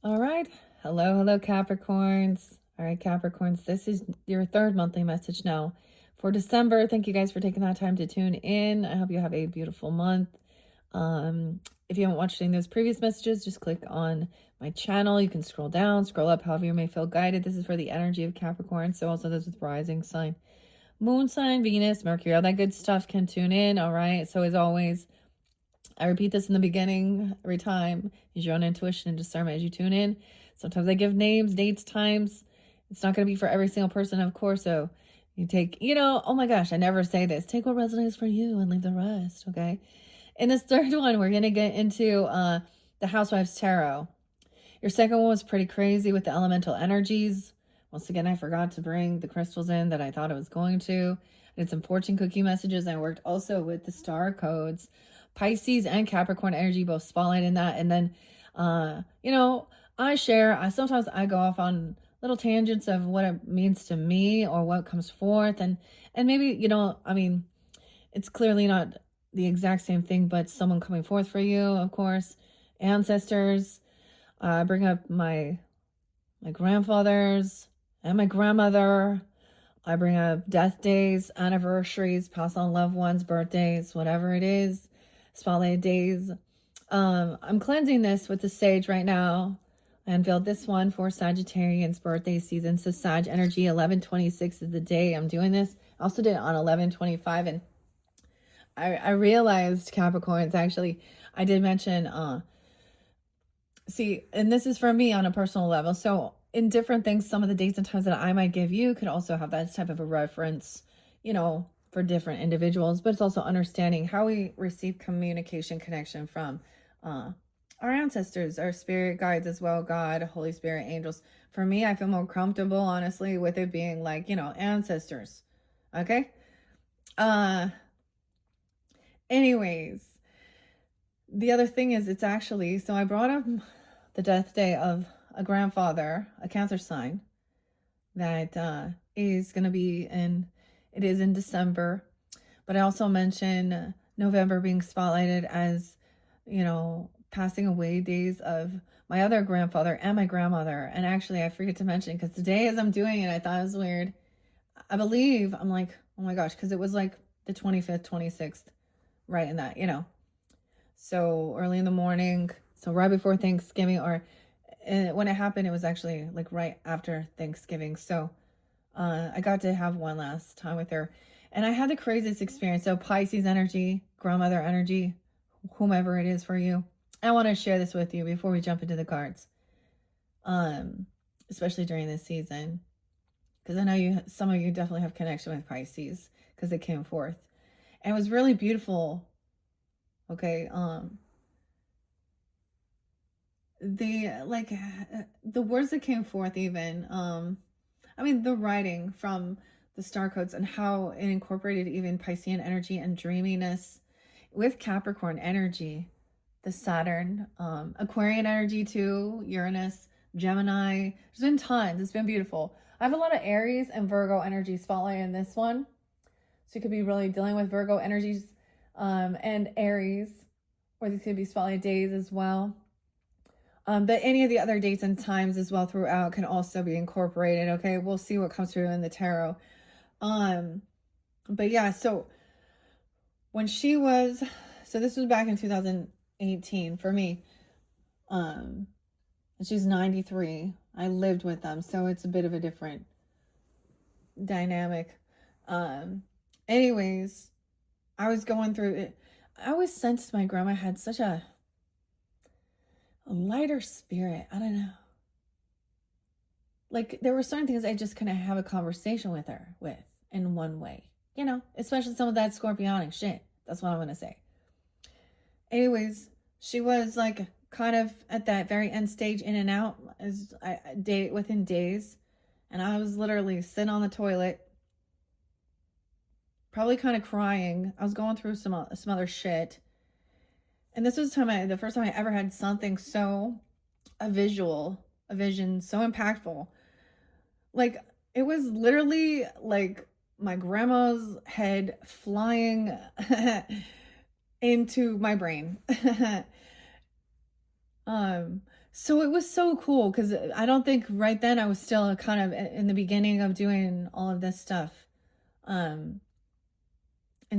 All right. Hello, Capricorns. All right, Capricorns, this is your third monthly message now for December. Thank you guys for taking that time to tune in. I hope you have a beautiful month. Um, if you haven't watched any of those previous messages, just click on my channel. You can scroll down, scroll up, however you may feel guided. This is for the energy of Capricorn. So also those with rising sign, moon sign, Venus, Mercury, all that good stuff can tune in. All right. So as always, I repeat this in the beginning every time. Use your own intuition and discernment as you tune in. Sometimes I give names, dates, times. It's not going to be for every single person, of course. So you take, oh my gosh, I never say this. Take what resonates for you and leave the rest, okay? In this third one, we're going to get into the Housewives Tarot. Your second one was pretty crazy with the elemental energies. Once again, I forgot to bring the crystals in that I thought I was going to. I did some fortune cookie messages. I worked also with the star codes. Pisces and Capricorn energy both spotlight in that. And then, I share. Sometimes I go off on little tangents of what it means to me or what comes forth. And maybe, it's clearly not the exact same thing, but someone coming forth for you, of course. Ancestors. I bring up my grandfathers and my grandmother. I bring up death days, anniversaries, pass on loved ones, birthdays, whatever it is, spotlight days. I'm cleansing this with the sage right now. I unveiled this one for Sagittarians birthday season. So Sag energy 11/26 is the day I'm doing this. I also did it on 11/25, and I realized Capricorns actually. I did mention see, and this is for me on a personal level. So in different things, some of the dates and times that I might give you could also have that type of a reference, for different individuals. But it's also understanding how we receive communication connection from our ancestors, our spirit guides as well, God, Holy Spirit, angels. For me, I feel more comfortable, honestly, with it being like, ancestors. Okay? Anyways, the other thing is it's actually, so I brought up the death day of a grandfather, a Cancer sign, that is going to be it is in December. But I also mentioned November being spotlighted as, passing away days of my other grandfather and my grandmother. And actually, I forget to mention, because today as I'm doing it, I thought it was weird. I believe, I'm like, oh my gosh, because it was like the 25th, 26th, right in that, So early in the morning, so right before Thanksgiving, or when it happened, it was actually like right after Thanksgiving. So I got to have one last time with her, and I had the craziest experience. So Pisces energy, grandmother energy, whomever it is for you. I want to share this with you before we jump into the cards, especially during this season, because I know some of you definitely have connection with Pisces because it came forth, and it was really beautiful. Okay, the words that came forth, even the writing from the star codes and how it incorporated even Piscean energy and dreaminess with Capricorn energy, the Saturn, Aquarian energy too, Uranus, Gemini. There's been tons. It's been beautiful. I have a lot of Aries and Virgo energy spotlight in this one, so you could be really dealing with Virgo energies and Aries, or these could be spotlight days as well. But any of the other dates and times as well throughout can also be incorporated. Okay, we'll see what comes through in the tarot. But yeah, so when she was, so this was back in 2018 for me. And she's 93. I lived with them, so it's a bit of a different dynamic. Anyways, I was going through it. I always sensed my grandma had such a lighter spirit. I don't know. Like, there were certain things I just couldn't have a conversation with her with in one way. Especially some of that scorpionic shit. That's what I'm going to say. Anyways, she was like kind of at that very end stage, in and out within days. And I was literally sitting on the toilet, probably kind of crying. I was going through some other shit. And this was the first time I ever had something a vision so impactful. Like, it was literally like my grandma's head flying into my brain. So it was so cool because I don't think right then I was still kind of in the beginning of doing all of this stuff. And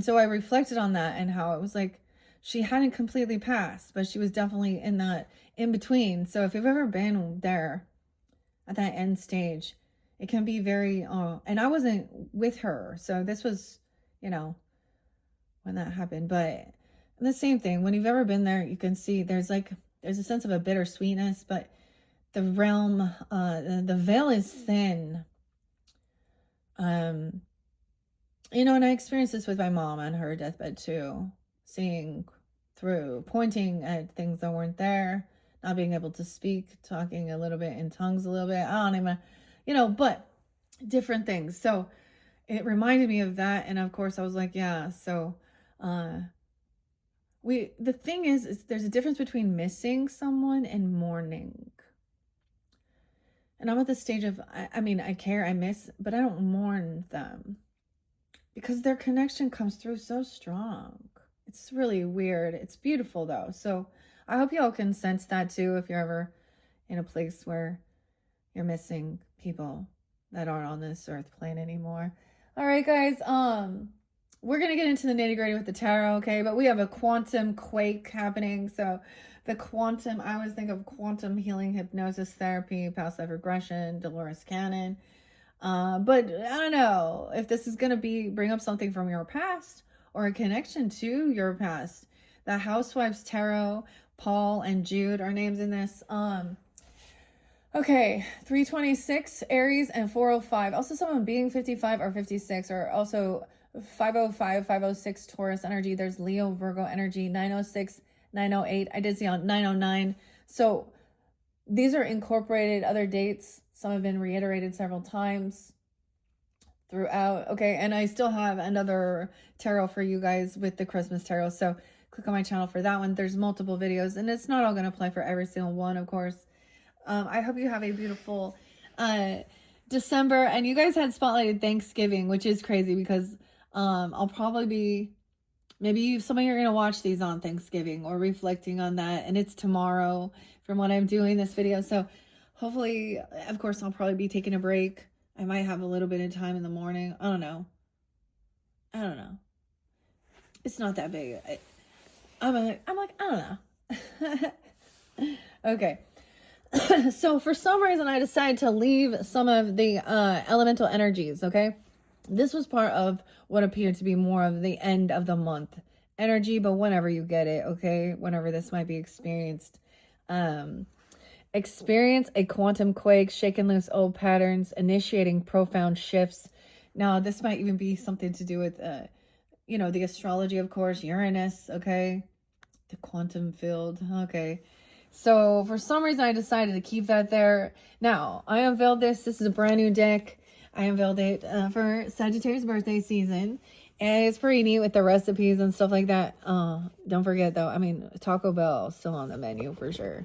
so I reflected on that and how it was like she hadn't completely passed, but she was definitely in that in between. So if you've ever been there at that end stage, it can be very, and I wasn't with her. So this was, when that happened. But the same thing, when you've ever been there, you can see there's a sense of a bittersweetness, but the realm, the veil is thin. And I experienced this with my mom on her deathbed too, seeing through, pointing at things that weren't there, not being able to speak, talking a little bit in tongues a little bit. I don't even, but different things. So it reminded me of that. And of course I was like, yeah, so, the thing is there's a difference between missing someone and mourning. And I'm at the stage of, I care, I miss, but I don't mourn them because their connection comes through so strong. It's really weird. It's beautiful though. So I hope y'all can sense that too if you're ever in a place where you're missing people that aren't on this earth plane anymore. All right, guys. We're going to get into the nitty-gritty with the tarot, okay? But we have a quantum quake happening. So the quantum, I always think of quantum healing, hypnosis therapy, past life regression, Dolores Cannon. But I don't know if this is going to bring up something from your past or a connection to your past. The Housewives Tarot, Paul and Jude are names in this. Okay, 326, Aries, and 405. Also someone being 55 or 56, or also 505, 506 Taurus energy. There's Leo, Virgo energy, 906, 908. I did see on 909. So these are incorporated other dates. Some have been reiterated several times throughout. Okay, and I still have another tarot for you guys with the Christmas tarot. So click on my channel for that one. There's multiple videos, and it's not all going to apply for every single one, of course. I hope you have a beautiful December. And you guys had spotlighted Thanksgiving, which is crazy because I'll probably be, maybe some of you are going to watch these on Thanksgiving or reflecting on that. And it's tomorrow from when I'm doing this video. So hopefully, of course, I'll probably be taking a break. I might have a little bit of time in the morning. I don't know. It's not that big. I'm like, I don't know. Okay. So for some reason, I decided to leave some of the elemental energies, okay? This was part of what appeared to be more of the end of the month energy, but whenever you get it, okay? Whenever this might be experienced. Experience a quantum quake, shaking loose old patterns, initiating profound shifts. Now, this might even be something to do with, the astrology, of course, Uranus, okay? The quantum field, okay? So for some reason, I decided to keep that there. Now, I unveiled this. This is a brand new deck. I unveiled it for Sagittarius birthday season. And it's pretty neat with the recipes and stuff like that. Don't forget, though, Taco Bell is still on the menu for sure.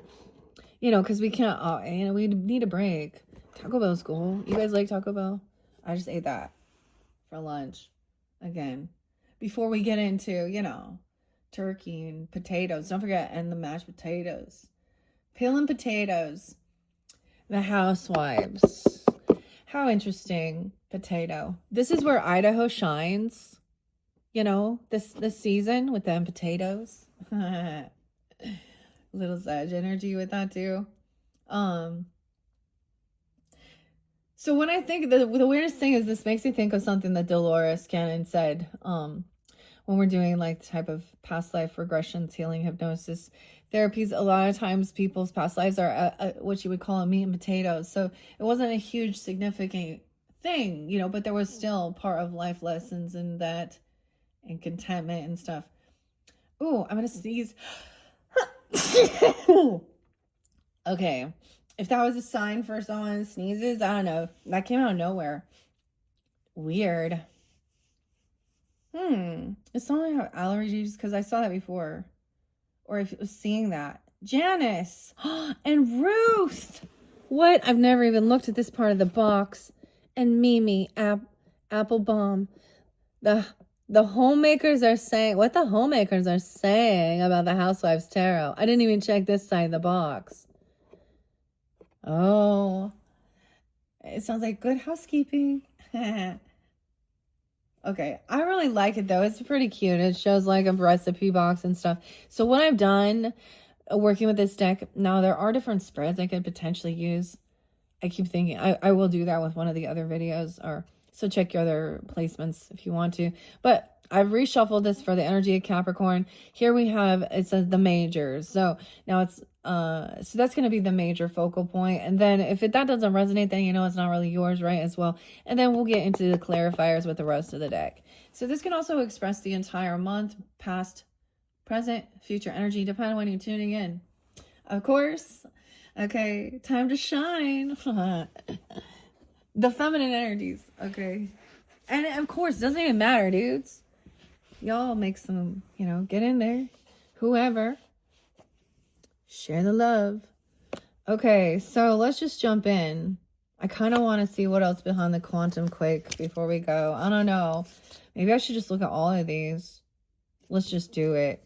Because we can't, we need a break. Taco Bell's cool. You guys like Taco Bell? I just ate that for lunch. Again, before we get into, turkey and potatoes. Don't forget, and the mashed potatoes. Peeling potatoes. The Housewives. How interesting. Potato. This is where Idaho shines. This season with them potatoes. Little Sag energy with that too. So when I think, the weirdest thing is this makes me think of something that Dolores Cannon said when we're doing like the type of past life regressions, healing, hypnosis therapies. A lot of times people's past lives are what you would call a meat and potatoes. So it wasn't a huge significant thing, but there was still part of life lessons in that and contentment and stuff. Ooh, I'm going to sneeze. Okay. If that was a sign for someone sneezes, I don't know. That came out of nowhere. Weird. Is someone have allergies? Because I saw that before. Or if it was seeing that. Janice and Ruth. What? I've never even looked at this part of the box. And Mimi, Applebaum. The homemakers are saying, what the homemakers are saying about the Housewives Tarot. I didn't even check this side of the box. Oh, it sounds like good housekeeping. Okay, I really like it though. It's pretty cute. It shows like a recipe box and stuff. So what I've done working with this deck, now there are different spreads I could potentially use. I keep thinking I will do that with one of the other videos, or so check your other placements if you want to. But I've reshuffled this for the energy of Capricorn. Here we have, it says the majors. So now it's so that's going to be the major focal point. And then if that doesn't resonate, then you know it's not really yours, right, as well. And then we'll get into the clarifiers with the rest of the deck. So this can also express the entire month, past, present, future energy, depending on when you're tuning in. Of course. Okay, time to shine. The feminine energies, okay? And of course, doesn't even matter, dudes. Y'all make some, get in there. Whoever. Share the love. Okay, so let's just jump in. I kind of want to see what else behind the quantum quake before we go. I don't know. Maybe I should just look at all of these. Let's just do it.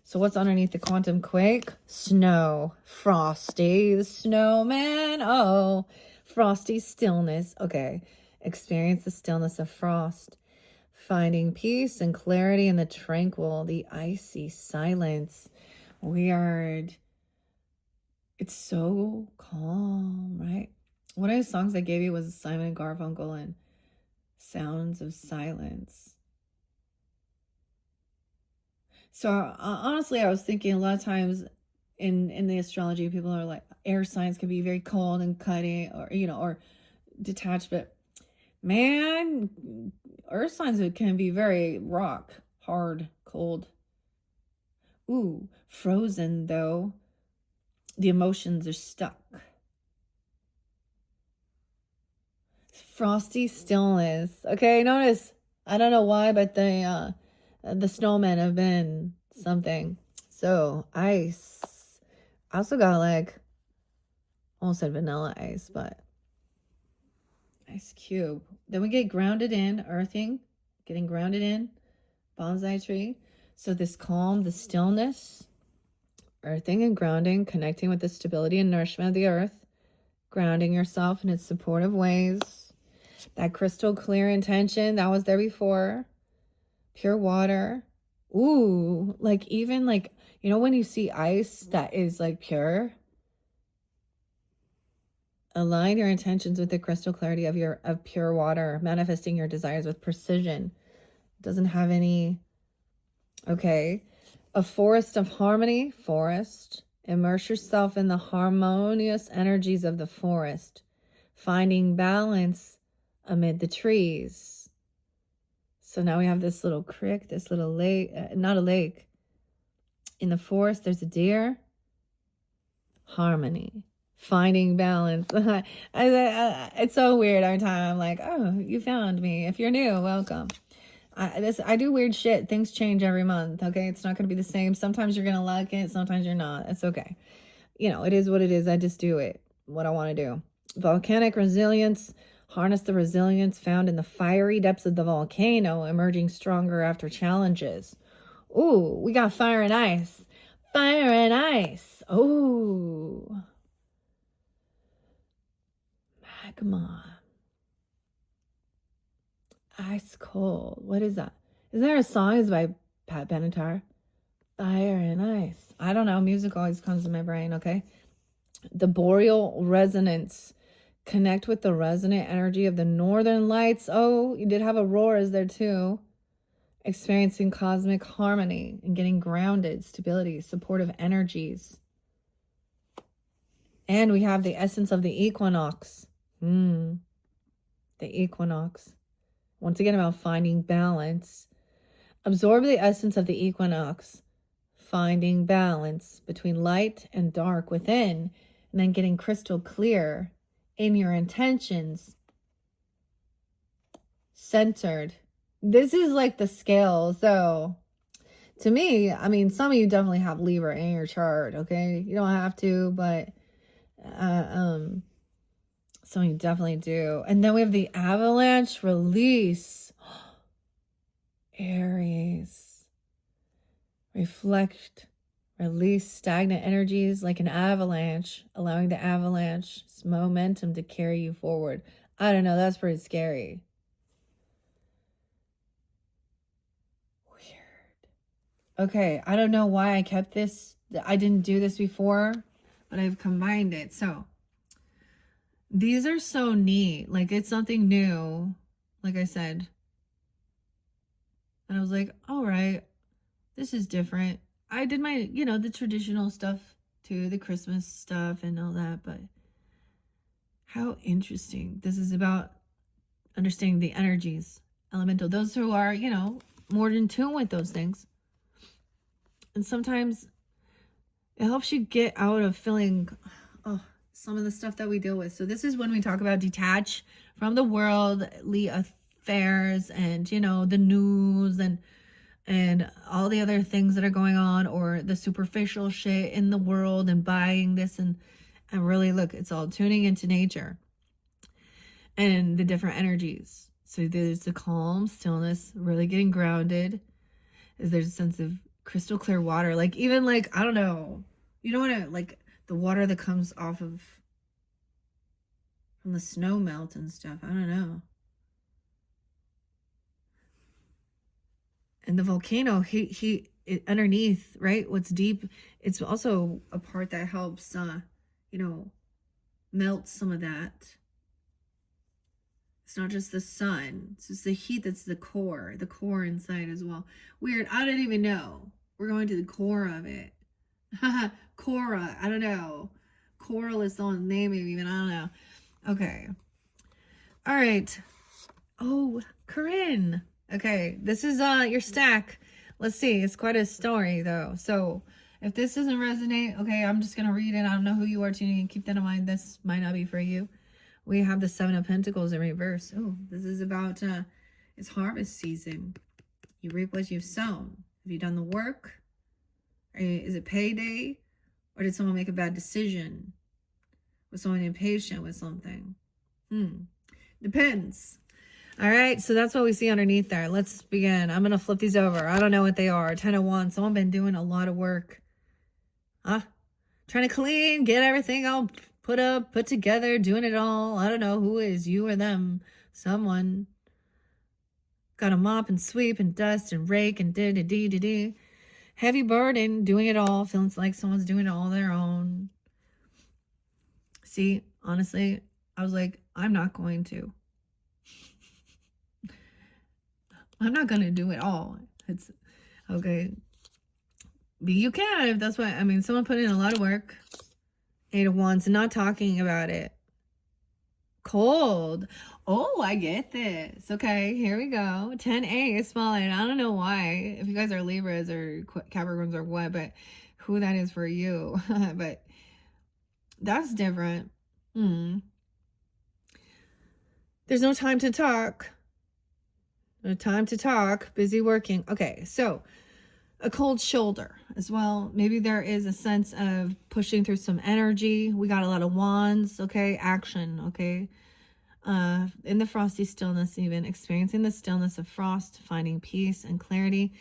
So what's underneath the quantum quake? Snow. Frosty the snowman. Oh, frosty stillness. Okay. Experience the stillness of frost. Finding peace and clarity in the tranquil, the icy silence. Weird. It's so calm, right? One of the songs I gave you was Simon and Garfunkel and Sounds of Silence. So honestly, I was thinking a lot of times in the astrology, people are like, air signs can be very cold and cutting, or or detached, but man, earth signs can be very rock, hard, cold. Ooh, frozen though. The emotions are stuck. Frosty stillness. Okay, notice, I don't know why, but the snowmen have been something. So ice. I also got like, almost said vanilla ice, but ice cube. Then we get grounded in, earthing, getting grounded in, bonsai tree. So this calm, the stillness, earthing and grounding, connecting with the stability and nourishment of the earth, grounding yourself in its supportive ways. That crystal clear intention, that was there before. Pure water. Ooh, like even like, when you see ice that is like pure, align your intentions with the crystal clarity of pure water, manifesting your desires with precision. It doesn't have any. Okay. A forest of harmony, forest. Immerse yourself in the harmonious energies of the forest, finding balance amid the trees. So now we have this little creek, this little lake, not a lake. In the forest, there's a deer. Harmony, finding balance. It's so weird every time. I'm like, oh, you found me. If you're new, welcome. I do weird shit. Things change every month, okay? It's not going to be the same. Sometimes you're going to like it. Sometimes you're not. It's okay. It is what it is. I just do it, what I want to do. Volcanic resilience. Harness the resilience found in the fiery depths of the volcano, emerging stronger after challenges. Ooh, we got fire and ice. Fire and ice. Ooh. Magma. Ice cold. What is that? Is there a song? Is by Pat Benatar? Fire and ice. I don't know. Music always comes to my brain, okay? The boreal resonance. Connect with the resonant energy of the northern lights. Oh, you did have auroras there too. Experiencing cosmic harmony and getting grounded, stability, supportive energies. And we have the essence of the equinox. The equinox. Once again, about finding balance. Absorb the essence of the equinox. Finding balance between light and dark within. And then getting crystal clear in your intentions. Centered. This is like the scale. So to me, I mean, some of you definitely have Libra in your chart, okay? You don't have to, but some of you definitely do. And then we have the avalanche release. Aries. Reflect, Release stagnant energies like an avalanche, allowing the avalanche's momentum to carry you forward. I don't know, that's pretty scary. Weird. Okay, I don't know why I kept this. I didn't do this before, but I've combined it. So these are so neat. Like, it's something new, like I said. And I was like, all right, this is different. I did my, the traditional stuff too, the Christmas stuff and all that, but how interesting. This is about understanding the energies, elemental, those who are, more in tune with those things. And sometimes it helps you get out of feeling, some of the stuff that we deal with. So this is when we talk about detach from the worldly affairs and, the news and all the other things that are going on, or the superficial shit in the world, and buying this and really look, it's all tuning into nature and the different energies. So there's the calm, stillness, really getting grounded. There's a sense of crystal clear water. Like, even like, I don't know, you don't want to, like, the water that comes off of from the snow melt and stuff. I don't know. And the volcano, he underneath, right? What's deep, it's also a part that helps, melt some of that. It's not just the sun. It's just the heat that's the core inside as well. Weird. I don't even know. We're going to the core of it. Cora. I don't know. Coral is someone's name, maybe, even. I don't know. Okay. All right. Oh, Corinne. Okay. This is your stack. Let's see. It's quite a story, though. So if this doesn't resonate, okay, I'm just going to read it. I don't know who you are tuning in. Keep that in mind. This might not be for you. We have the Seven of Pentacles in reverse. Oh, this is about, it's harvest season. You reap what you've sown. Have you done the work? Is it payday? Or did someone make a bad decision? Was someone impatient with something? Depends. All right, so that's what we see underneath there. Let's begin. I'm going to flip these over. I don't know what they are. 10 of Wands. Someone been doing a lot of work. Trying to clean, get everything all put together, doing it all. I don't know who is, you or them. Someone got to mop and sweep and dust and rake and do. Heavy burden, doing it all. Feeling like someone's doing it all their own. See, honestly, I was like, I'm not going to. I'm not going to do it all. It's okay. But you can, if that's what, someone put in a lot of work. 8 of Wands, not talking about it. Cold. Oh, I get this. Okay, here we go. 10A is falling. I don't know why. If you guys are Libras or Capricorns or what, but who that is for you. But that's different. There's no time to talk. No time to talk. Busy working. Okay, so a cold shoulder as well. Maybe there is a sense of pushing through some energy. We got a lot of wands. Okay, action. Okay, in the frosty stillness, even experiencing the stillness of frost, finding peace and clarity.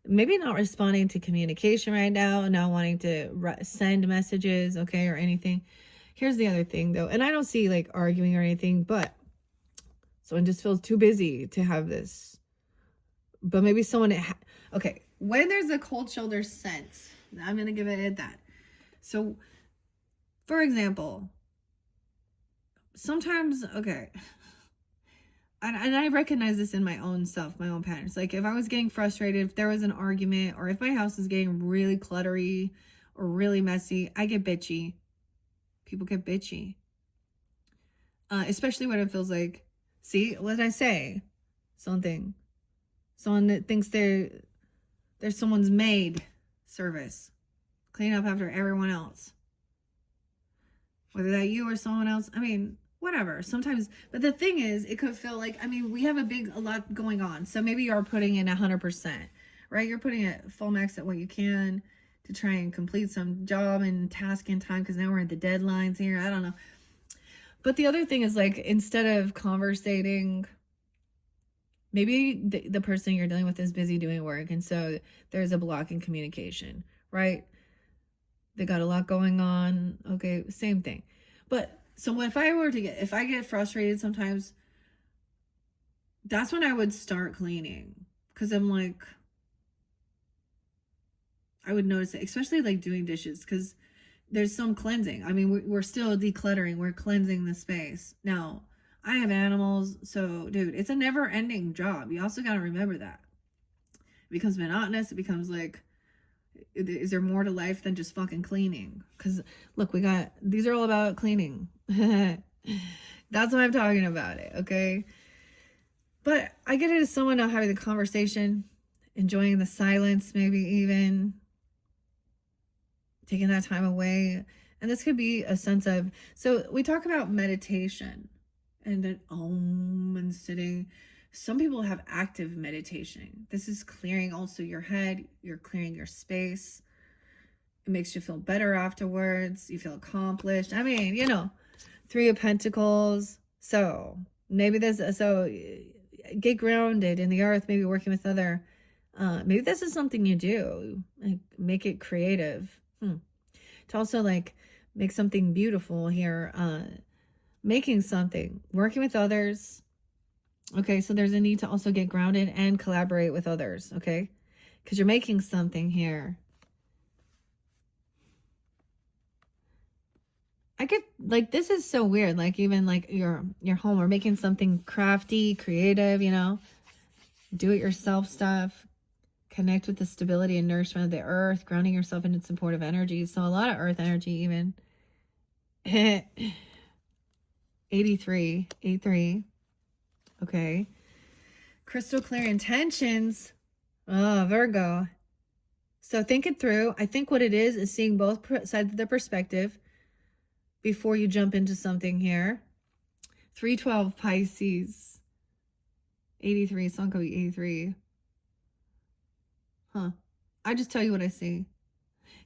Maybe not responding to communication right now, not wanting to send messages, okay, or anything. Here's the other thing, though, and I don't see like arguing or anything, but someone just feels too busy to have this. But maybe someone, okay, when there's a cold shoulder sense, I'm going to give it that. So, for example, sometimes, okay, and I recognize this in my own self, my own patterns. Like, if I was getting frustrated, if there was an argument, or if my house is getting really cluttery or really messy, I get bitchy. People get bitchy. Especially when it feels like, see, what did I say? Someone that thinks they're someone's maid service. Clean up after everyone else. Whether that you or someone else, whatever. Sometimes, but the thing is, it could feel like, we have a lot going on. So maybe you are putting in 100%, right? You're putting it full max at what you can to try and complete some job and task in time, because now we're at the deadlines here. I don't know. But the other thing is, like, instead of conversating, maybe the person you're dealing with is busy doing work, and so there's a block in communication, right? They got a lot going on. Okay, same thing. But so if I get frustrated sometimes, that's when I would start cleaning. Because I'm like, I would notice it, especially like doing dishes, because there's some cleansing. I mean, we're still decluttering. We're cleansing the space. Now, I have animals, so dude, it's a never ending job. You also got to remember that. It becomes monotonous. It becomes like, is there more to life than just fucking cleaning? Because look, these are all about cleaning. That's why I'm talking about it, okay? But I get it as someone not having the conversation, enjoying the silence, maybe even taking that time away. And this could be a sense of, so we talk about meditation and then and sitting. Some people have active meditation. This is clearing also your head. You're clearing your space. It makes you feel better afterwards. You feel accomplished. I mean, you know, Three of Pentacles. So maybe get grounded in the earth, maybe working with maybe this is something you do. Like, make it creative. To also like make something beautiful here. Making something, working with others. Okay, so there's a need to also get grounded and collaborate with others, okay? Because you're making something here. I get, like, this is so weird. Like, even like your home, or making something crafty, creative, you know? Do-it-yourself stuff. Connect with the stability and nourishment of the earth, grounding yourself into supportive energy. So a lot of earth energy even. 83. Okay. Crystal clear intentions. Oh, Virgo. So think it through. I think what it is seeing both sides of the perspective before you jump into something here. 312 Pisces. 83. Sun could be 83. Huh. I just tell you what I see.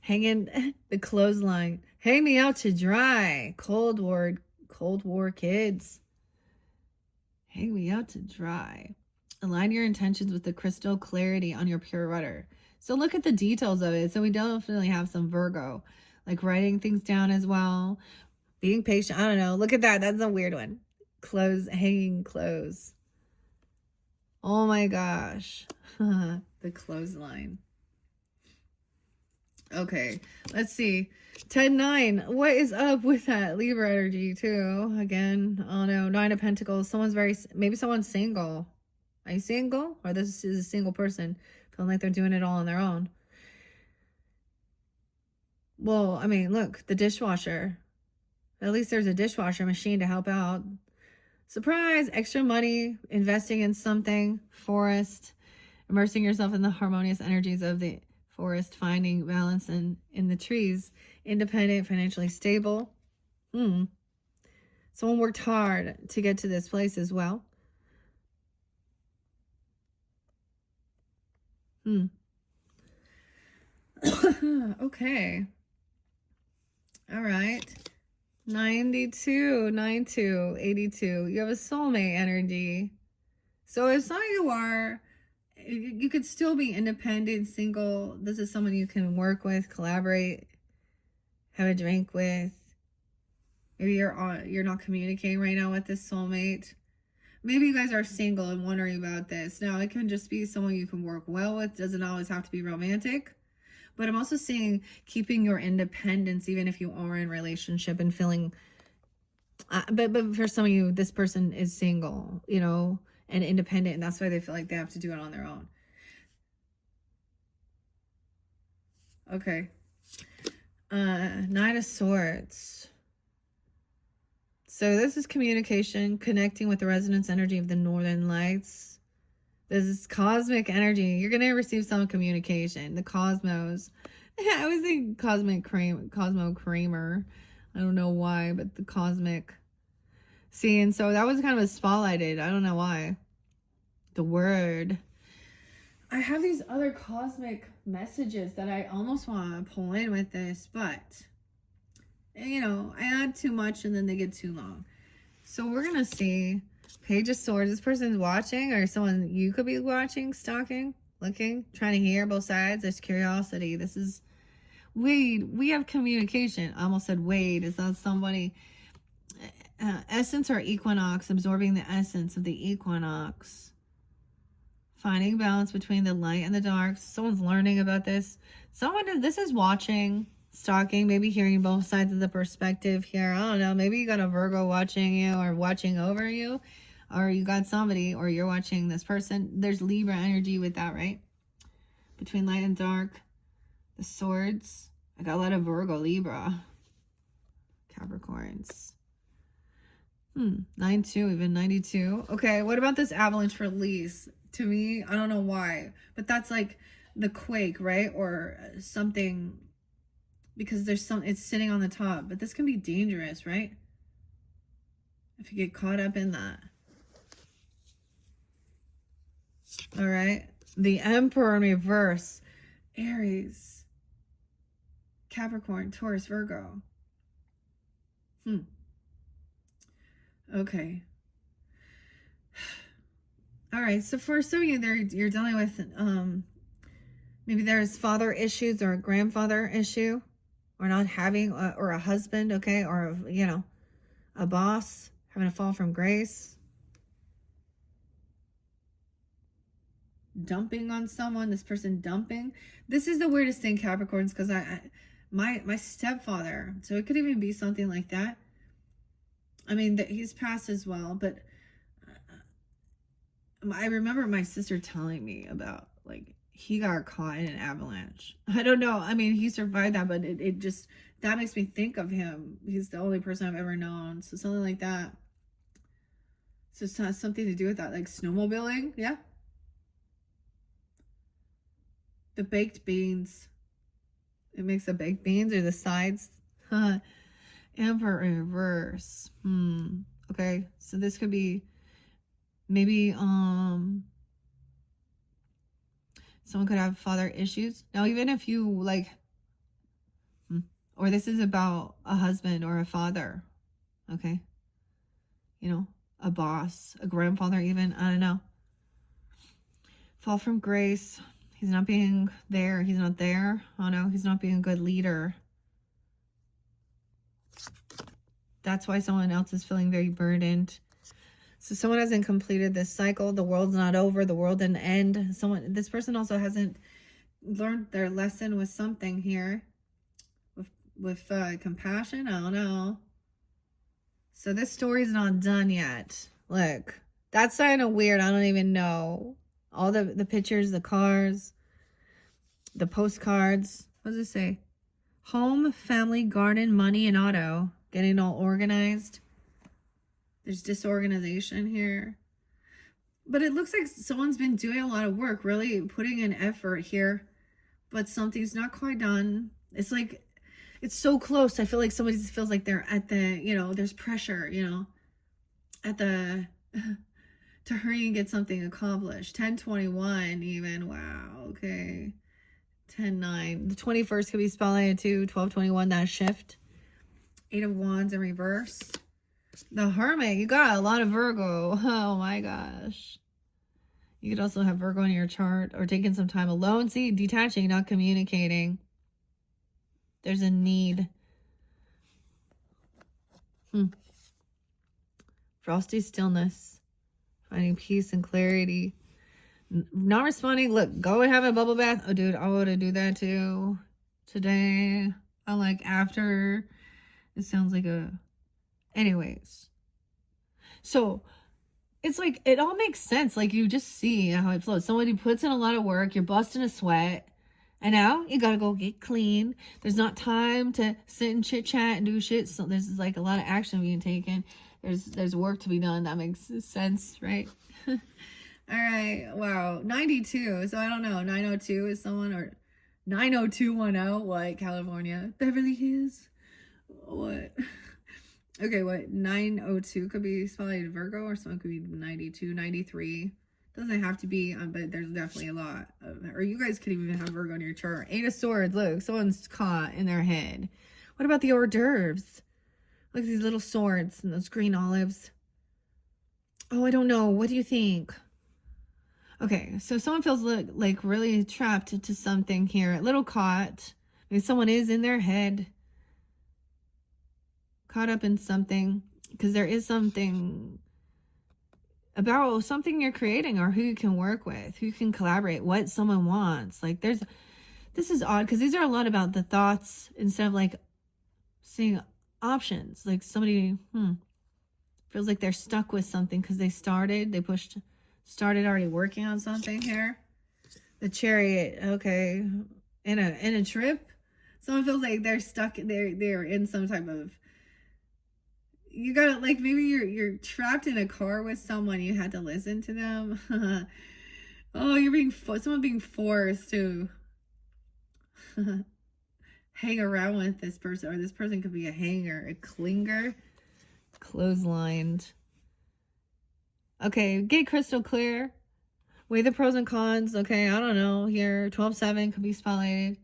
Hanging the clothesline. Hang me out to dry. Cold War kids. Hang me out to dry. Align your intentions with the crystal clarity on your pure rudder. So look at the details of it. So we definitely have some Virgo, like writing things down as well. Being patient. I don't know. Look at that. That's a weird one. Hanging clothes. Oh my gosh. The clothesline. Okay, let's see. 10-9. What is up with that Libra energy too? Again, oh no. 9 of Pentacles. Maybe someone's single. Are you single? Or this is a single person feeling like they're doing it all on their own? Well, I mean, look, the dishwasher. At least there's a dishwasher machine to help out. Surprise! Extra money, investing in something. Forest. Immersing yourself in the harmonious energies of the forest, finding balance in the trees. Independent, financially stable. Someone worked hard to get to this place as well. Okay. All right. 92, 92, 82. You have a soulmate energy. So if some of you are, you could still be independent, single. This is someone you can work with, collaborate, have a drink with. Maybe you're not communicating right now with this soulmate. Maybe you guys are single and wondering about this. Now, it can just be someone you can work well with. Doesn't always have to be romantic. But I'm also seeing keeping your independence, even if you are in a relationship and feeling... but for some of you, this person is single, you know, and independent. And that's why they feel like they have to do it on their own. Okay. 9 of Swords. So this is communication, connecting with the resonance energy of the Northern Lights. This is cosmic energy. You're going to receive some communication. The cosmos. I was thinking Cosmo Kramer. I don't know why, but the cosmic. See, and so that was kind of a spotlighted. I don't know why. The word. I have these other cosmic messages that I almost want to pull in with this, but... you know, I add too much and then they get too long. So we're going to see Page of Swords. This person's watching, or someone you could be watching, stalking, looking, trying to hear both sides. There's curiosity. This is Wade, we have communication. I almost said Wade. Is that somebody? Essence or equinox, absorbing the essence of the equinox. Finding balance between the light and the dark. Someone's learning about this. This is watching, stalking, maybe hearing both sides of the perspective here. I don't know. Maybe you got a Virgo watching you or watching over you, or you got somebody, or you're watching this person. There's Libra energy with that, right? Between light and dark. The swords. I got a lot of Virgo, Libra, Capricorns. 9-2, even 92. Okay, what about this avalanche release? To me, I don't know why, but that's like the quake, right? Or something, because it's sitting on the top, but this can be dangerous, right? If you get caught up in that. All right, the Emperor in reverse. Aries, Capricorn, Taurus, Virgo. Okay. All right. So for some of you there, you're dealing with, maybe there's father issues or a grandfather issue, or not having, or a husband. Okay. Or, a boss having a fall from grace. Dumping on someone, this person dumping. This is the weirdest thing, Capricorns, because my stepfather, so it could even be something like that. I mean, he's passed as well, but I remember my sister telling me about, like, he got caught in an avalanche. I don't know. I mean, he survived that, but it just, that makes me think of him. He's the only person I've ever known. So something like that. So it has something to do with that, like snowmobiling. Yeah. The baked beans. It makes the baked beans or the sides. Emperor in reverse. Okay, so this could be maybe someone could have father issues. Now, even if you like, or this is about a husband or a father. Okay, a boss, a grandfather, even, I don't know. Fall from grace. He's not being there. He's not there. Oh no, he's not being a good leader. That's why someone else is feeling very burdened. So someone hasn't completed this cycle. The world's not over. The world didn't end. This person also hasn't learned their lesson with something here. With compassion. I don't know. So this story's not done yet. Look, that's kind of weird. I don't even know. All the pictures, the cars, the postcards. What does it say? Home, family, garden, money, and auto. Getting all organized. There's disorganization here. But it looks like someone's been doing a lot of work, really putting in effort here. But something's not quite done. It's like, it's so close. I feel like somebody feels like they're at the, there's pressure, at the, to hurry and get something accomplished. 10/21 even. Wow. Okay. 10/9. The 21st could be spotlighted too. 12/21, that shift. 8 of Wands in reverse. The Hermit. You got a lot of Virgo. Oh my gosh. You could also have Virgo in your chart, or taking some time alone. See, detaching, not communicating. There's a need. Frosty stillness. Finding peace and clarity. Not responding. Look, go and have a bubble bath. Oh, dude, I want to do that too today. I like after. It sounds like anyways. So it's like, it all makes sense. Like, you just see how it flows. Somebody puts in a lot of work. You're busting a sweat. And now you got to go get clean. There's not time to sit and chit chat and do shit. So there's like a lot of action being taken. There's work to be done. That makes sense, right? All right. Wow. 92. So I don't know. 902 is someone, or 90210, like California. Beverly Hills. What? Okay, what? 902 could be spotlighted Virgo, or someone could be 92, 93. Doesn't have to be, but there's definitely a lot of, or you guys could even have Virgo in your chart. 8 of Swords. Look, someone's caught in their head. What about the hors d'oeuvres? Look at these little swords and those green olives. Oh, I don't know. What do you think? Okay, so someone feels like really trapped to something here. A little caught. Maybe someone is in their head, caught up in something, because there is something about something you're creating or who you can work with, who you can collaborate, what someone wants. Like this is odd because these are a lot about the thoughts instead of like seeing options. Like somebody feels like they're stuck with something because they started already working on something here. The Chariot, okay, in a trip. Someone feels like they're stuck. They're in some type of. You gotta, like, maybe you're trapped in a car with someone. You had to listen to them. Oh, you're someone being forced to hang around with this person, or this person could be a hanger, a clinger, clotheslined. Okay, get crystal clear. Weigh the pros and cons. Okay, I don't know. Here, 12-7 could be spotlighted.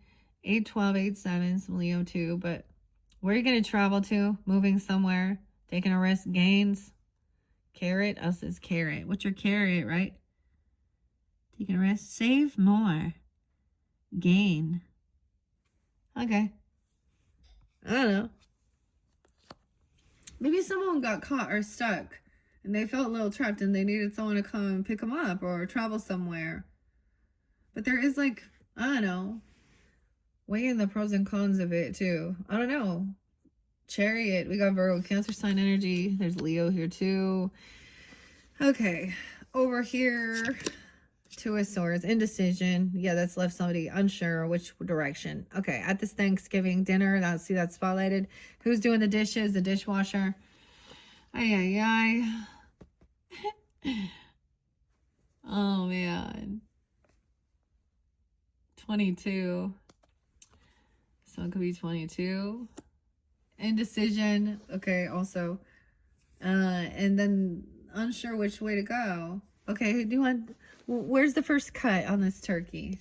8-12, 8-7, some Leo too. But where are you going to travel to? Moving somewhere? Taking a risk? Gains? Carrot? Us is carrot. What's your carrot, right? Taking a risk? Save more. Gain. Okay. I don't know. Maybe someone got caught or stuck and they felt a little trapped and they needed someone to come and pick them up or travel somewhere. But there is, like, I don't know, weighing the pros and cons of it too. I don't know. Chariot, we got Virgo, Cancer sign energy. There's Leo here too. Okay, over here, Two of Swords, indecision. Yeah, that's left somebody unsure which direction. Okay, at this Thanksgiving dinner, that's spotlighted. Who's doing the dishes? The dishwasher. Ay. Oh, man. 22. So it could be 22. Indecision. Okay, also. And then unsure which way to go. Okay, do you want... Where's the first cut on this turkey?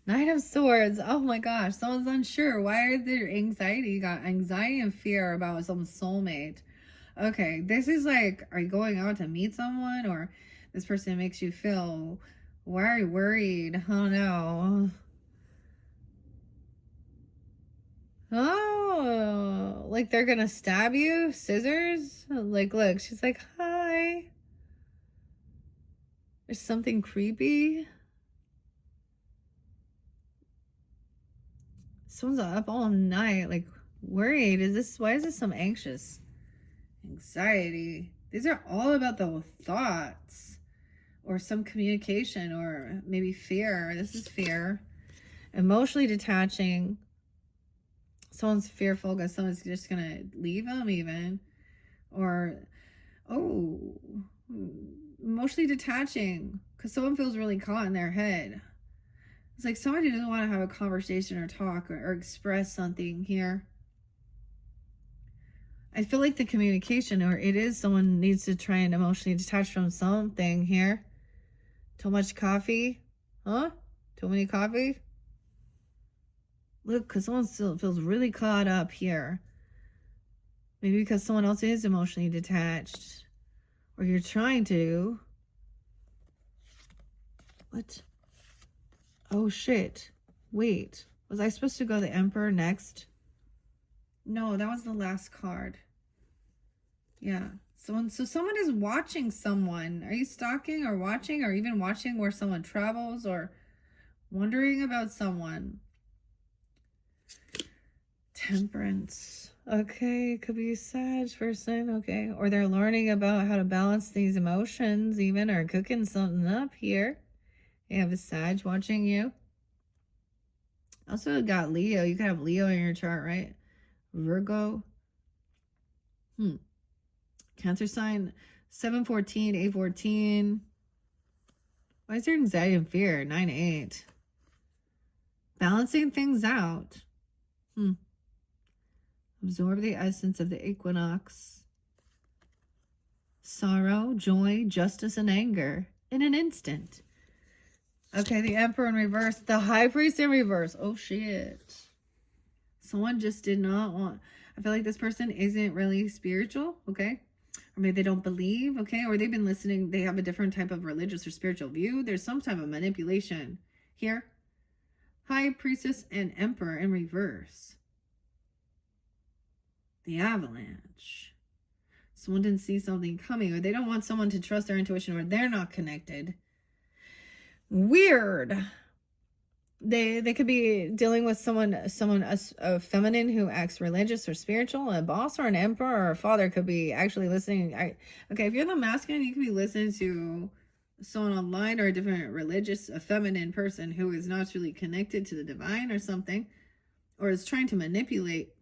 Knight of Swords. Oh my gosh, someone's unsure. Why is there anxiety? You got anxiety and fear about some soulmate. Okay, this is like, are you going out to meet someone, or this person makes you feel, why are you worried? Oh no. Oh, like they're gonna stab you? Scissors? Like, look, she's like, hi. There's something creepy. Someone's up all night, like, worried. Why is this some anxious anxiety? These are all about the thoughts or some communication or maybe fear. This is fear. Emotionally detaching. Someone's fearful because someone's just gonna leave them even. Or, oh, emotionally detaching because someone feels really caught in their head. It's like somebody doesn't want to have a conversation or talk or express something here. I feel like the communication, or it is someone needs to try and emotionally detach from something here. Too much coffee? Huh? Too many coffee? Look, because someone still feels really caught up here. Maybe because someone else is emotionally detached. Or you're trying to. What? Oh, shit. Wait. Was I supposed to go the Emperor next? No, that was the last card. Yeah. So someone is watching someone. Are you stalking or watching, or even watching where someone travels, or wondering about someone? Temperance. Okay, could be a Sag person. Okay, or they're learning about how to balance these emotions even, or cooking something up here. You have a Sag watching you. Also got Leo. You could have Leo in your chart, right? Virgo. Cancer sign. 7-14, 8-14. Why is there anxiety and fear? 9-8. Balancing things out. Absorb the essence of the equinox. Sorrow, joy, justice, and anger in an instant. Okay, the Emperor in reverse. The High Priest in reverse. Oh, shit. Someone just did not want... I feel like this person isn't really spiritual, okay? Or maybe they don't believe, okay? Or they've been listening. They have a different type of religious or spiritual view. There's some type of manipulation here. High Priestess and Emperor in reverse. The Avalanche. Someone didn't see something coming, or they don't want someone to trust their intuition, or they're not connected. Weird. They could be dealing with someone a feminine who acts religious or spiritual. A boss or an emperor or a father could be actually listening. Okay, if you're the masculine, you could be listening to someone online, or a different religious, a feminine person who is not really connected to the divine or something, or is trying to manipulate.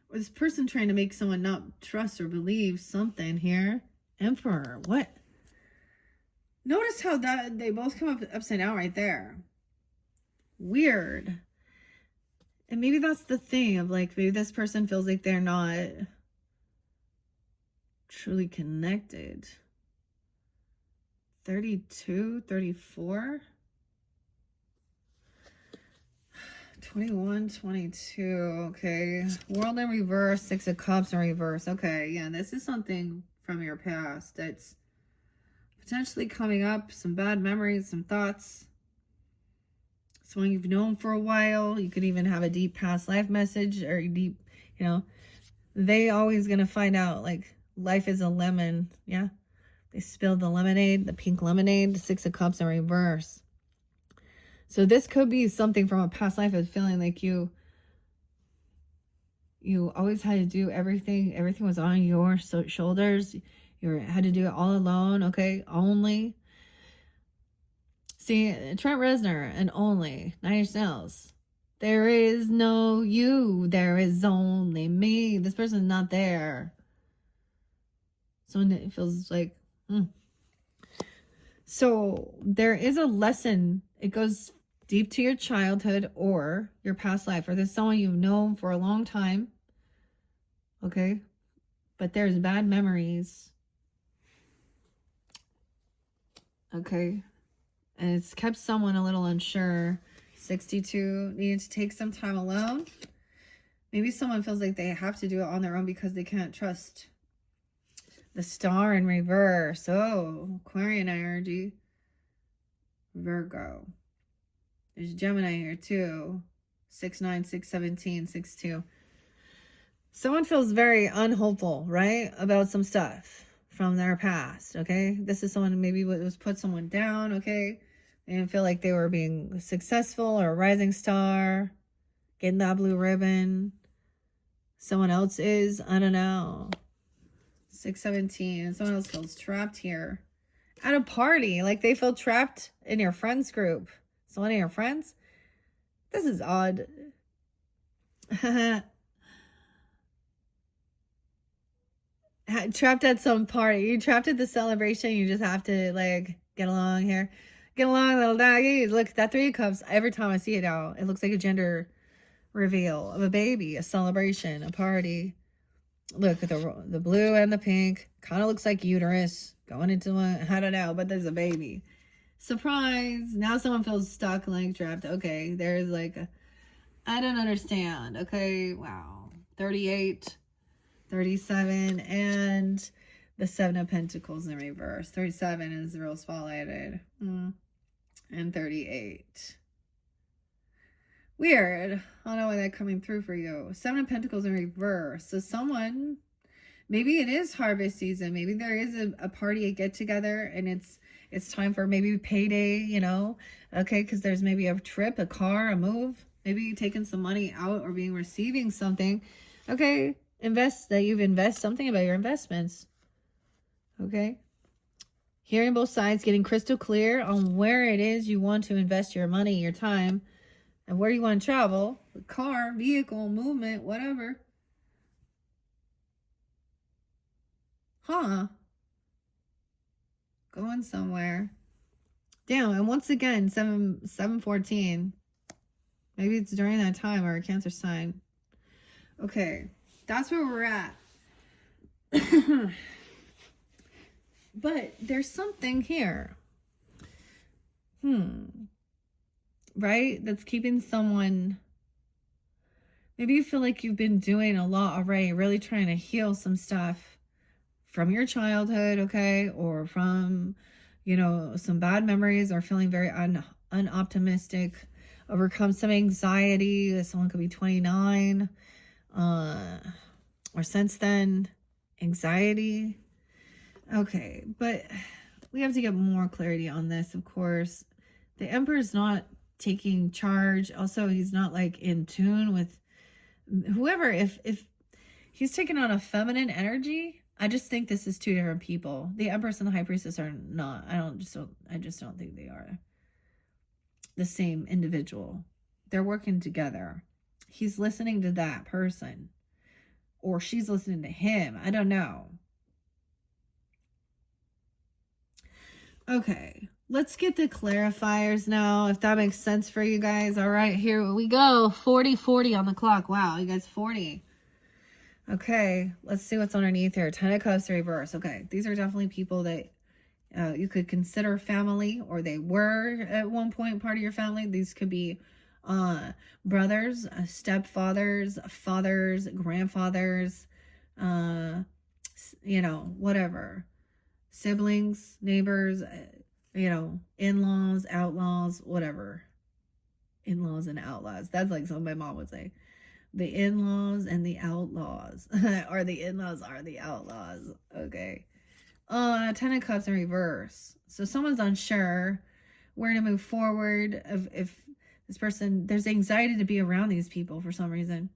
Or this person trying to make someone not trust or believe something here. Emperor, what? Notice how that they both come up upside down right there. Weird. And maybe that's the thing of like, maybe this person feels like they're not truly connected. 32, 34, 21, 22. Okay. World in reverse, 6 of Cups in reverse. Okay. Yeah, this is something from your past that's potentially coming up. Some bad memories, some thoughts. Someone you've known for a while. You could even have a deep past life message, or deep, you know, they always going to find out like life is a lemon. Yeah. They spilled the lemonade, the pink lemonade, the 6 of Cups in reverse. So this could be something from a past life of feeling like you always had to do everything. Everything was on your shoulders. You had to do it all alone, okay? Only. See, Trent Reznor and Only, 9 Inch Nails. There is no you. There is only me. This person's not there. Someone feels like, So there is a lesson. It goes deep to your childhood or your past life, or there's someone you've known for a long time. Okay? But there's bad memories. Okay? And it's kept someone a little unsure. 62, needed to take some time alone. Maybe someone feels like they have to do it on their own because they can't trust. The Star in reverse. Oh, Aquarian energy. Virgo. There's Gemini here too. 6-9, 6-17, 6-2. Someone feels very unhopeful, right? About some stuff from their past, okay? This is someone maybe was put someone down, okay? They didn't feel like they were being successful or a rising star, getting that blue ribbon. Someone else is, I don't know. 6-17, and someone else feels trapped here. At a party, like they feel trapped in your friends group. So one of your friends? This is odd. Trapped at some party. You're trapped at the celebration. You just have to like get along here. Get along, little doggies. Look, that 3 of Cups, every time I see it now, it looks like a gender reveal of a baby, a celebration, a party. Look at the blue and the pink. Kind of looks like uterus going into I don't know, but there's a baby. Surprise. Now someone feels stuck, like trapped. Okay, there's like I don't understand. Okay, wow. 38, 37, and the 7 of Pentacles in reverse. 37 is real spotlighted. And 38. Weird. I don't know why that's coming through for you. 7 of Pentacles in reverse. So someone, maybe it is harvest season. Maybe there is a party, a get together, and it's time for maybe payday, you know? Okay, because there's maybe a trip, a car, a move. Maybe taking some money out or receiving something. Okay, you've invested something about your investments. Okay. Hearing both sides, getting crystal clear on where it is you want to invest your money, your time, and where you want to travel, car, vehicle, movement, whatever. Going somewhere. Damn, and once again, 7-14. Maybe it's during that time or a Cancer sign. Okay, that's where we're at. But there's something here. Right? That's keeping someone... Maybe you feel like you've been doing a lot already, really trying to heal some stuff from your childhood, okay? Or from, you know, some bad memories, or feeling very unoptimistic, overcome some anxiety. Someone could be 29, or since then, anxiety. Okay, but we have to get more clarity on this, of course. The Emperor's not taking charge. Also, he's not like in tune with whoever. If he's taking on a feminine energy, I just think this is two different people. The Empress and the High Priestess are not. I just don't think they are the same individual. They're working together. He's listening to that person, or she's listening to him. I don't know. Okay, let's get the clarifiers now, if that makes sense for you guys. All right, here we go. 40 on the clock. Wow, you guys 40. Okay, let's see what's underneath here. 10 of Cups reverse. Okay, these are definitely people that you could consider family, or they were at one point part of your family. These could be brothers, stepfathers, fathers, grandfathers, you know, whatever. Siblings, neighbors, you know, in-laws, outlaws, whatever. In-laws and outlaws. That's like something my mom would say. The in-laws and the outlaws. Or the in-laws are the outlaws. Okay. 10 of Cups in reverse. So someone's unsure where to move forward. If this person, there's anxiety to be around these people for some reason.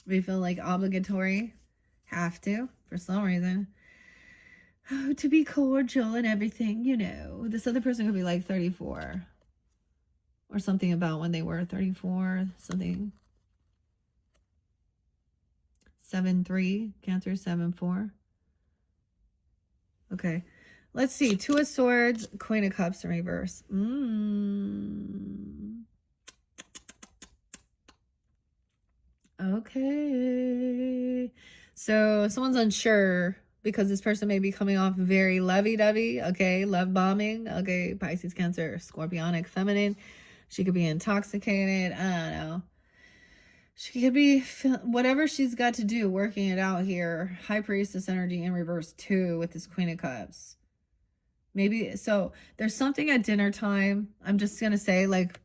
We feel like obligatory. Have to, for some reason. Oh, to be cordial and everything, you know. This other person could be like 34. Or something about when they were 34. Something. 7-3. Cancer 7-4. Okay. Let's see. 2 of Swords. Queen of Cups in reverse. Okay. So someone's unsure, because this person may be coming off very lovey-dovey, okay, love bombing, okay, Pisces, Cancer, Scorpionic, feminine. She could be intoxicated, I don't know. She could be, whatever she's got to do, working it out here. High Priestess energy in reverse too, with this Queen of Cups. Maybe, so there's something at dinner time, I'm just going to say, like,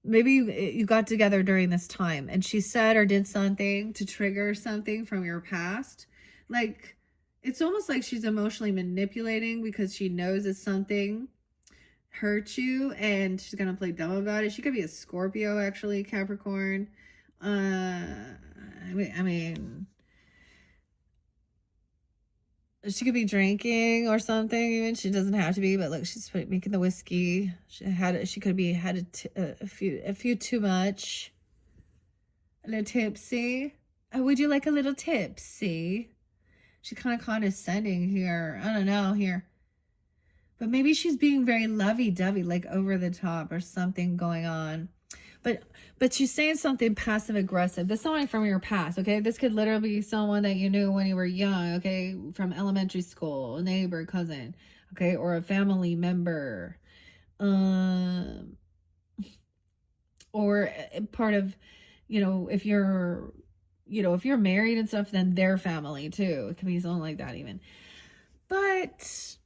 maybe you got together during this time, and she said or did something to trigger something from your past. Like, it's almost like she's emotionally manipulating because she knows that something hurt you, and she's gonna play dumb about it. She could be a Scorpio, actually, Capricorn. I mean, she could be drinking or something. Even she doesn't have to be, but look, she's making the whiskey. She could be had a few too much. A little tipsy. Oh, would you like a little tipsy? She's kind of condescending here. I don't know here. But maybe she's being very lovey-dovey, like over the top or something going on. But she's saying something passive-aggressive. This is someone from your past, okay? This could literally be someone that you knew when you were young, okay? From elementary school, a neighbor, cousin, okay? Or a family member. Or part of, you know, if you're married and stuff, then their family too. It can be something like that even. But,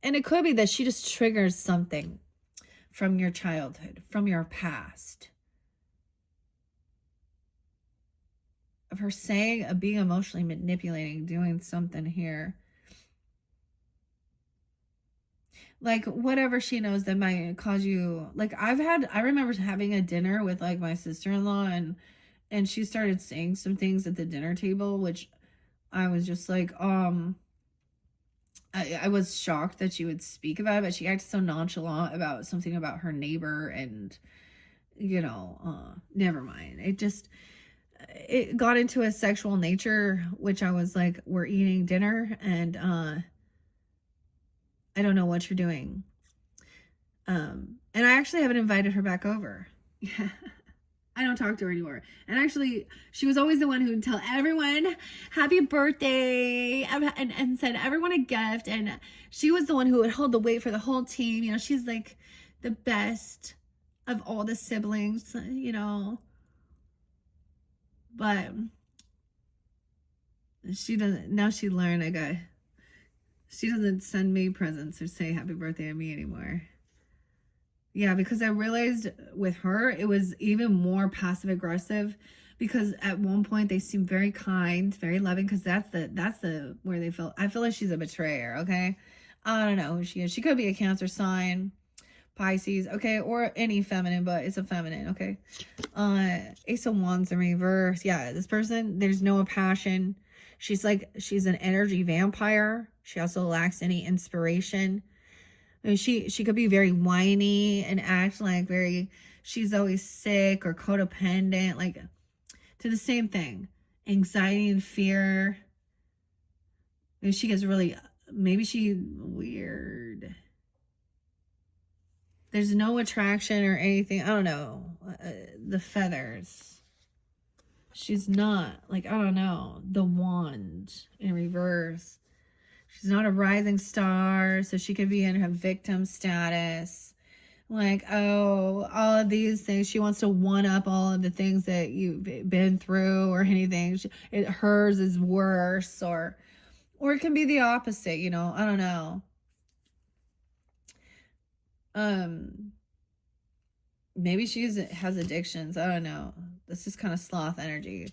and it could be that she just triggers something from your childhood, from your past. Of her saying, of being emotionally manipulating, doing something here. Like, whatever she knows that might cause you, like, I remember having a dinner with, like, my sister-in-law, and she started saying some things at the dinner table, which I was just like, I was shocked that she would speak about it, but she acted so nonchalant about something about her neighbor, and, you know, never mind. It got into a sexual nature, which I was like, we're eating dinner, and I don't know what you're doing. And I actually haven't invited her back over. Yeah. I don't talk to her anymore. And actually, she was always the one who would tell everyone happy birthday and send everyone a gift. And she was the one who would hold the weight for the whole team. You know, she's like the best of all the siblings, you know. But she doesn't, now she learned, She doesn't send me presents or say happy birthday to me anymore. Yeah, because I realized with her, it was even more passive aggressive, because at one point they seemed very kind, very loving, because that's the where they feel. I feel like she's a betrayer, okay? I don't know who she is. She could be a Cancer sign, Pisces, okay, or any feminine, but it's a feminine, okay? Ace of Wands in reverse. Yeah, this person, there's no passion. She's an energy vampire. She also lacks any inspiration. She could be very whiny and act like she's always sick or codependent, like to the same thing. Anxiety and fear. Maybe she gets weird. There's no attraction or anything. I don't know. The feathers. She's not, I don't know. The wand in reverse. She's not a rising star, so she could be in her victim status. All of these things. She wants to one-up all of the things that you've been through or anything. Hers is worse, or it can be the opposite, I don't know. Maybe she has addictions. I don't know. This is kind of sloth energy.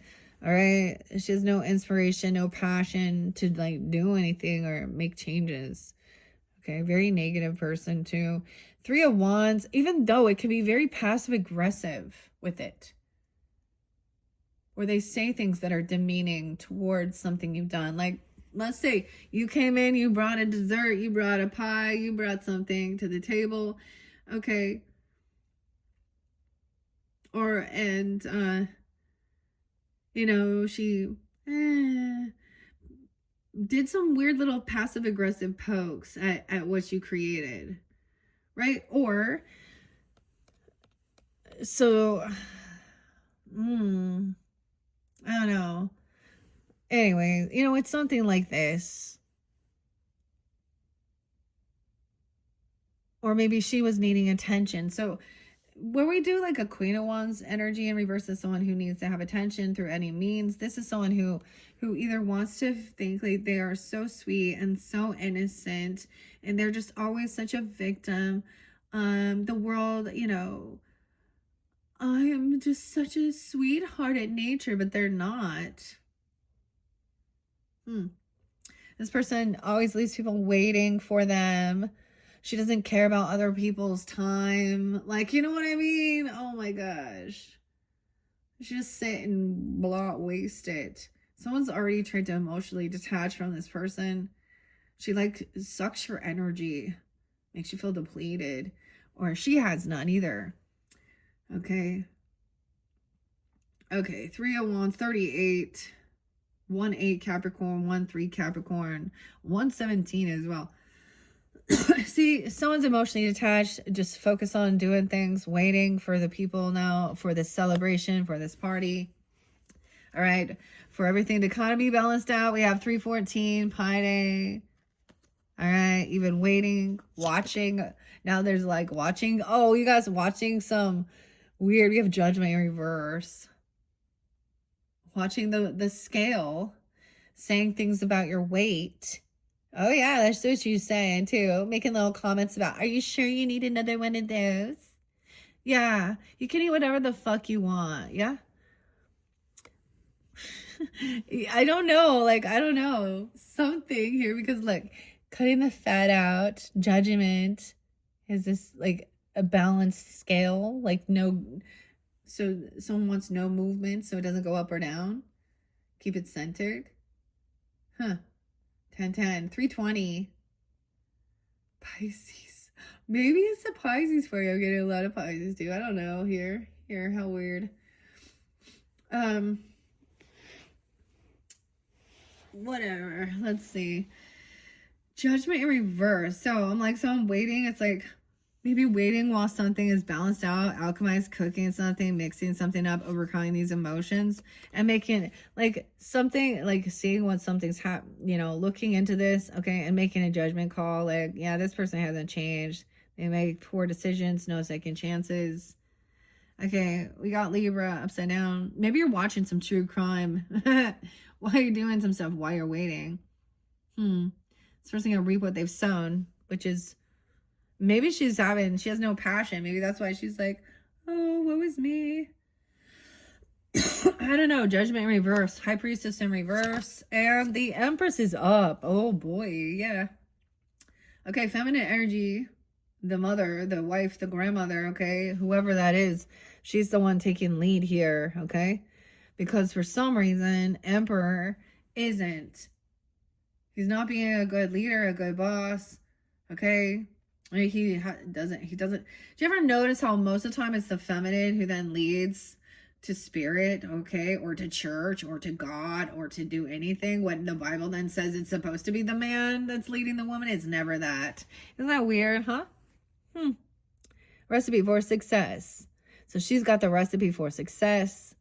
All right. She has no inspiration, no passion to do anything or make changes. Okay. Very negative person too. 3 of Wands, even though it can be very passive aggressive with it, where they say things that are demeaning towards something you've done. Let's say you came in, you brought a dessert, you brought a pie, you brought something to the table. Okay. She did some weird little passive aggressive pokes at what you created, right? Or so I don't know. Anyway, it's something like this. Or maybe she was needing attention. So when we do a Queen of Wands energy in reverse is someone who needs to have attention through any means. This is someone who either wants to think like they are so sweet and so innocent, and they're just always such a victim. The world, I am just such a sweetheart at nature, but they're not. This person always leaves people waiting for them. She doesn't care about other people's time. You know what I mean? Oh my gosh. She just sit and waste it. Someone's already tried to emotionally detach from this person. She sucks your energy. Makes you feel depleted. Or she has none either. Okay. Okay. 3 of Wands, 38. 1-8 Capricorn, 1-3 Capricorn, 1-17 as well. See, someone's emotionally detached, just focus on doing things, waiting for the people now, for this celebration, for this party. All right. For everything to kind of be balanced out, we have 3-14, Pi Day. All right. Even waiting, watching. Now there's watching. Oh, you guys watching some weird. We have Judgment in reverse. Watching the scale. Saying things about your weight. Oh, yeah, that's what she's saying, too. Making little comments about, are you sure you need another one of those? Yeah, you can eat whatever the fuck you want, yeah? I don't know, I don't know. Something here, because, look, cutting the fat out, Judgment, is this, a balanced scale? No, so someone wants no movement, so it doesn't go up or down? Keep it centered? Huh. 10-10, 3-20. Pisces. Maybe it's a Pisces for you. I'm getting a lot of Pisces too. I don't know. Here, how weird. Whatever. Let's see. Judgment in reverse. So I'm waiting. It's maybe waiting while something is balanced out, alchemized, cooking something, mixing something up, overcoming these emotions, and making something, seeing what something's looking into this, okay, and making a judgment call. Yeah, this person hasn't changed. They make poor decisions, no second chances. Okay, we got Libra upside down. Maybe you're watching some true crime while you're doing some stuff while you're waiting. This person gonna reap what they've sown, which is, maybe she has no passion. Maybe that's why she's like, oh, woe is me. I don't know. Judgment in reverse, High Priestess in reverse, and the Empress is up. Oh boy, yeah. Okay, feminine energy, the mother, the wife, the grandmother, okay, whoever that is, she's the one taking lead here, okay? Because for some reason, Emperor isn't. He's not being a good leader, a good boss, okay? I mean, he doesn't. Do you ever notice how most of the time it's the feminine who then leads to spirit, okay, or to church, or to God, or to do anything? When the Bible then says it's supposed to be the man that's leading the woman, it's never that. Isn't that weird, huh? Recipe for success. So she's got the recipe for success.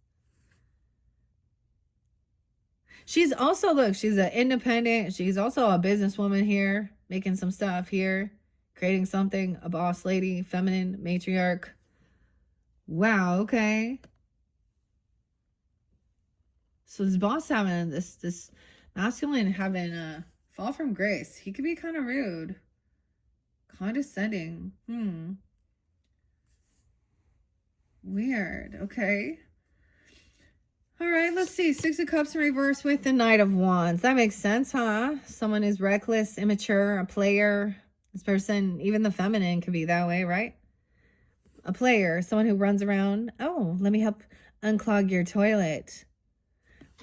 She's also, look, she's an independent. She's also a businesswoman here, making some stuff here, creating something, a boss lady, feminine, matriarch. Wow, okay. So this boss having this masculine having a fall from grace. He could be kind of rude, condescending. Weird. Okay. All right, let's see. Six of Cups in reverse with the Knight of Wands. That makes sense, huh? Someone is reckless, immature, a player. This person, even the feminine, could be that way, right? A player, someone who runs around. Oh, let me help unclog your toilet.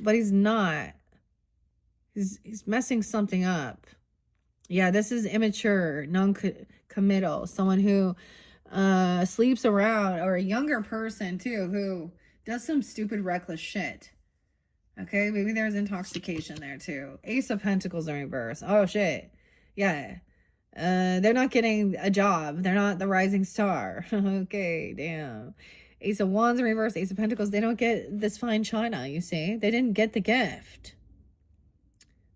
But he's not. He's messing something up. Yeah, this is immature, non-committal. Someone who sleeps around, or a younger person too, who does some stupid, reckless shit. Okay, maybe there's intoxication there too. Ace of Pentacles in reverse. Oh shit. Yeah. They're not getting a job. They're not the rising star. Okay, damn. Ace of Wands in reverse, Ace of Pentacles. They don't get this fine china, you see. They didn't get the gift.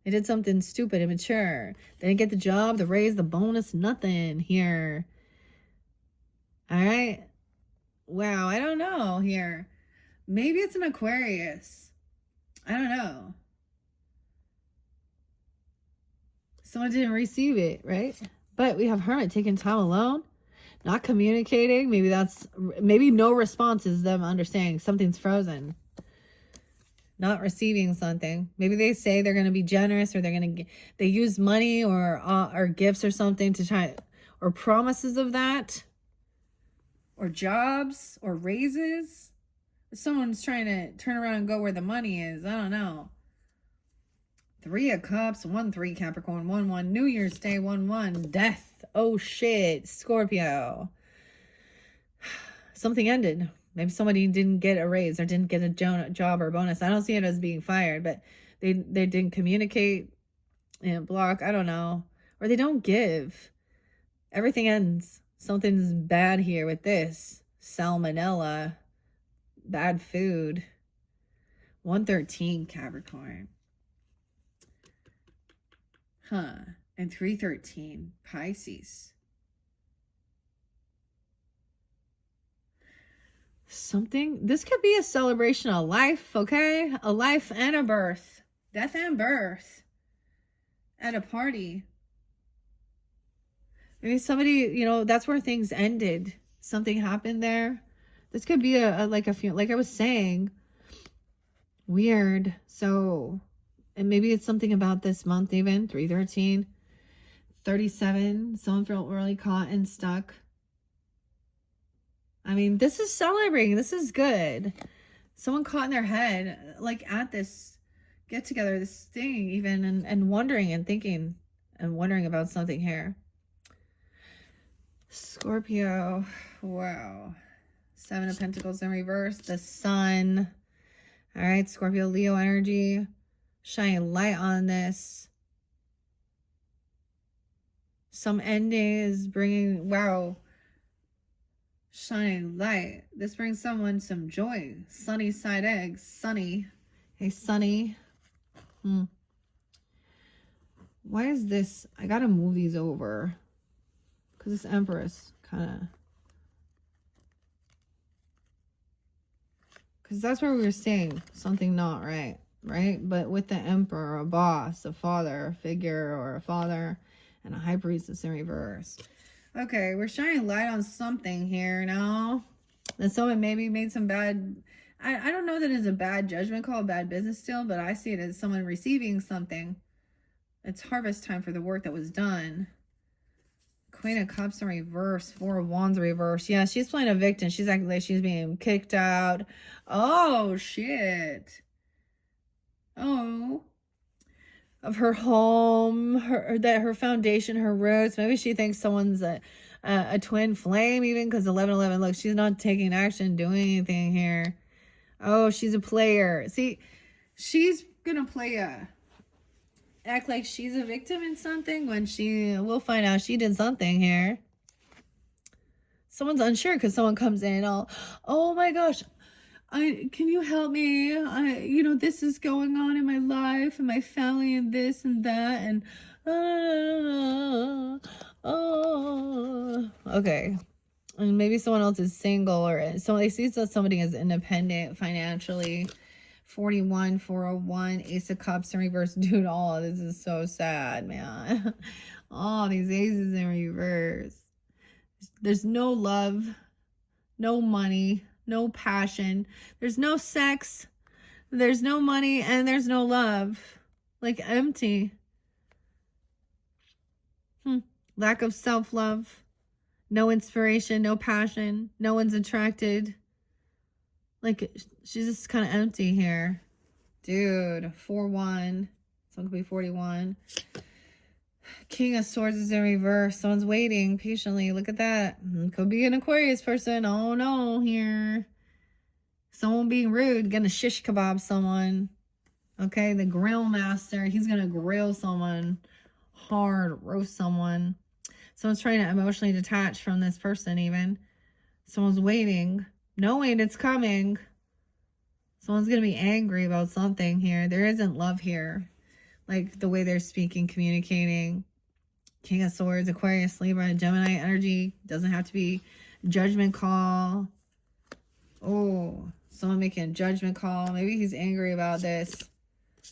They did something stupid, immature. They didn't get the job, the raise, the bonus, nothing here. All right. Wow, I don't know here. Maybe it's an Aquarius. I don't know. Someone didn't receive it, right? But we have Hermit taking time alone, not communicating. Maybe no response is them understanding something's frozen. Not receiving something. Maybe they say they're going to be generous, or they use money or gifts or something to try, or promises of that, or jobs or raises. Someone's trying to turn around and go where the money is. I don't know. 3 of Cups, 1-3 Capricorn, 1-1 New Year's Day, 1-1 Death. Oh shit, Scorpio. Something ended. Maybe somebody didn't get a raise or didn't get a job or bonus. I don't see it as being fired, but they didn't communicate and block. I don't know. Or they don't give. Everything ends. Something's bad here with this. Salmonella. Bad food. 113 Capricorn. And 313 Pisces. This could be a celebration of life, okay? A life and a birth. Death and birth. At a party. Maybe somebody, that's where things ended. Something happened there. This could be like I was saying, weird. So, and maybe it's something about this month even. 313, 37. Someone felt really caught and stuck. I mean, this is celebrating. This is good. Someone caught in their head, like at this get together, this thing even, and wondering and thinking and wondering about something here. Scorpio. Wow. 7 of Pentacles in reverse. The Sun. All right, Scorpio, Leo energy. Shining light on this. Some ending is bringing, wow. Shining light. This brings someone some joy. Sunny side eggs. Sunny. Hey, Sunny. Why is this? I gotta move these over. Because this Empress kind of... Because that's where we were saying something not right. right? But with the Emperor, a boss, a father figure, or a father, and a High Priestess in reverse. Okay, we're shining light on something here now. That someone maybe made some bad... I don't know that it's a bad judgment call, a bad business deal, but I see it as someone receiving something. It's harvest time for the work that was done. Queen of Cups in reverse, Four of Wands in reverse. Yeah, she's playing a victim. She's acting like she's being kicked out. Oh, shit. Oh. Of her home, her foundation, her roots. Maybe she thinks someone's a twin flame even, because 1111, look, she's not taking action, doing anything here. Oh, she's a player. See, she's gonna act like she's a victim in something when we'll find out she did something here. Someone's unsure because someone comes in, oh my gosh, can you help me? This is going on in my life and my family and this and that and okay. And maybe someone else is single, or so they see somebody as independent financially. 41, 401, Ace of Cups in reverse. Dude, all this is so sad, man. All these aces in reverse. There's no love, no money, no passion. There's no sex. There's no money, and there's no love. Like empty. Lack of self-love. No inspiration, no passion. No one's attracted. Like, she's just kind of empty here. Dude, 4-1. Someone could be 41. King of Swords is in reverse. Someone's waiting patiently. Look at that. Could be an Aquarius person. Oh, no, here. Someone being rude. Gonna shish kebab someone. Okay, the grill master. He's gonna grill someone hard. Roast someone. Someone's trying to emotionally detach from this person even. Someone's waiting. Knowing it's coming. Someone's going to be angry about something here. There isn't love here. Like the way they're speaking, communicating. King of Swords, Aquarius, Libra, Gemini energy. Doesn't have to be judgment call. Oh, someone making a judgment call. Maybe he's angry about this.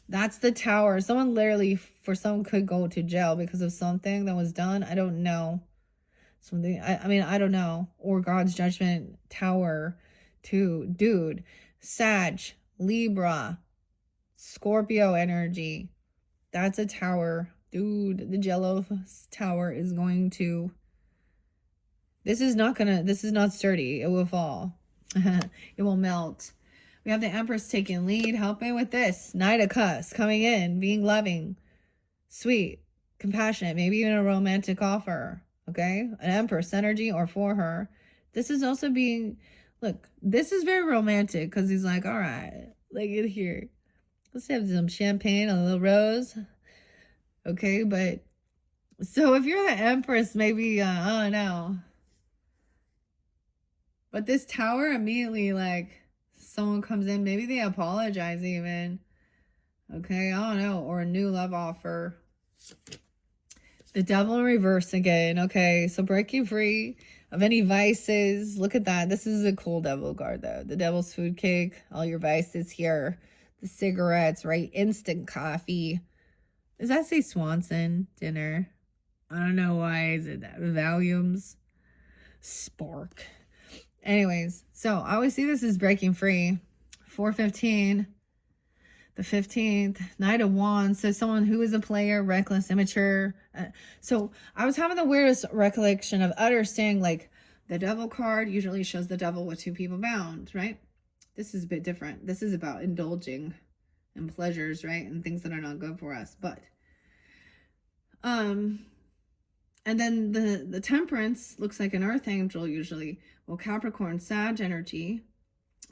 That's the Tower. Someone literally, for some, could go to jail because of something that was done. I don't know. Something, I don't know. Or God's judgment, Tower, too. Dude, Sag, Libra, Scorpio energy. That's a Tower. Dude, the Jello Tower is going to... This is not sturdy. It will fall. It will melt. We have the Empress taking lead, helping with this. Knight of Cups coming in, being loving, sweet, compassionate, maybe even a romantic offer. Okay? An Empress energy, or for her. This is also being... Look, this is very romantic because he's like, all right, like here. Let's have some champagne, a little rose. Okay, but... So if you're the Empress, maybe, I don't know. But this Tower immediately, like... Someone comes in, maybe they apologize even. Okay, I don't know. Or a new love offer. The Devil in reverse again. Okay, so breaking free of any vices. Look at that. This is a cool devil card though. The Devil's food cake. All your vices here. The cigarettes, right? Instant coffee. Does that say Swanson dinner? I don't know why. Is it that? Volumes? Spark. Anyways, so I always see this as breaking free. 415, the 15th, Knight of Wands. So someone who is a player, reckless, immature. So I was having the weirdest recollection of understanding, like the Devil card usually shows the devil with two people bound, right? This is a bit different. This is about indulging in pleasures, right? And things that are not good for us. But, and then the Temperance looks like an earth angel usually. Well, Capricorn, Sag energy.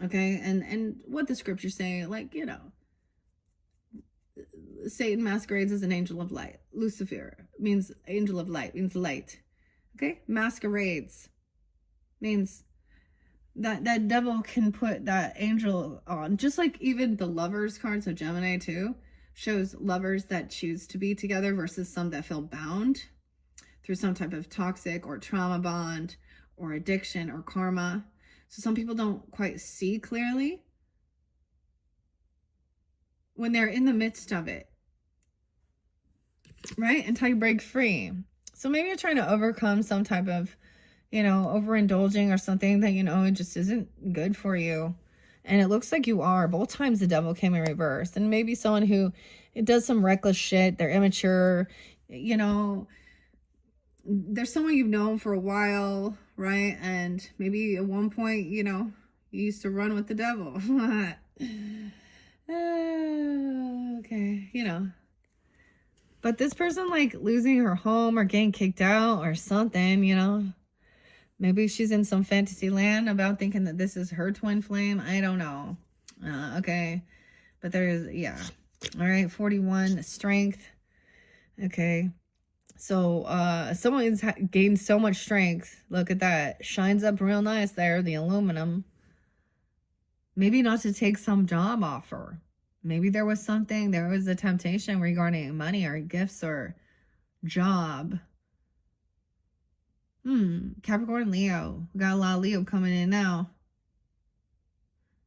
Okay, and what the scriptures say, like, you know, Satan masquerades as an angel of light. Lucifer means angel of light, means light. Okay, masquerades means that devil can put that angel on. Just like even the Lovers card, so Gemini too, shows lovers that choose to be together versus some that feel bound through some type of toxic or trauma bond or addiction or karma. So some people don't quite see clearly when they're in the midst of it, right? Until you break free. So maybe you're trying to overcome some type of, overindulging or something that, it just isn't good for you. And it looks like you are. Both times the devil came in reverse. And maybe someone who does some reckless shit, they're immature, there's someone you've known for a while, right? And maybe at one point, you used to run with the devil. Okay, But this person, like, losing her home or getting kicked out or something, Maybe she's in some fantasy land about thinking that this is her twin flame. I don't know. Okay. But there's, yeah. All right, 41, strength. Okay. So, someone's gained so much strength. Look at that. Shines up real nice there, the aluminum. Maybe not to take some job offer. Maybe there was a temptation regarding money or gifts or job. Capricorn, Leo. We got a lot of Leo coming in now.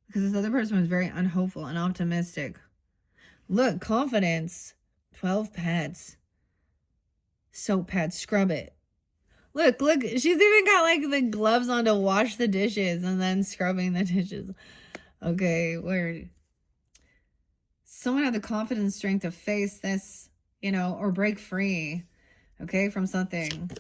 Because this other person was very unhopeful and optimistic. Look, confidence. 12 pads. Soap pads, scrub it. Look, she's even got like the gloves on to wash the dishes and then scrubbing the dishes. Okay, weird. Someone had the confidence, strength to face this, or break free, okay, from something.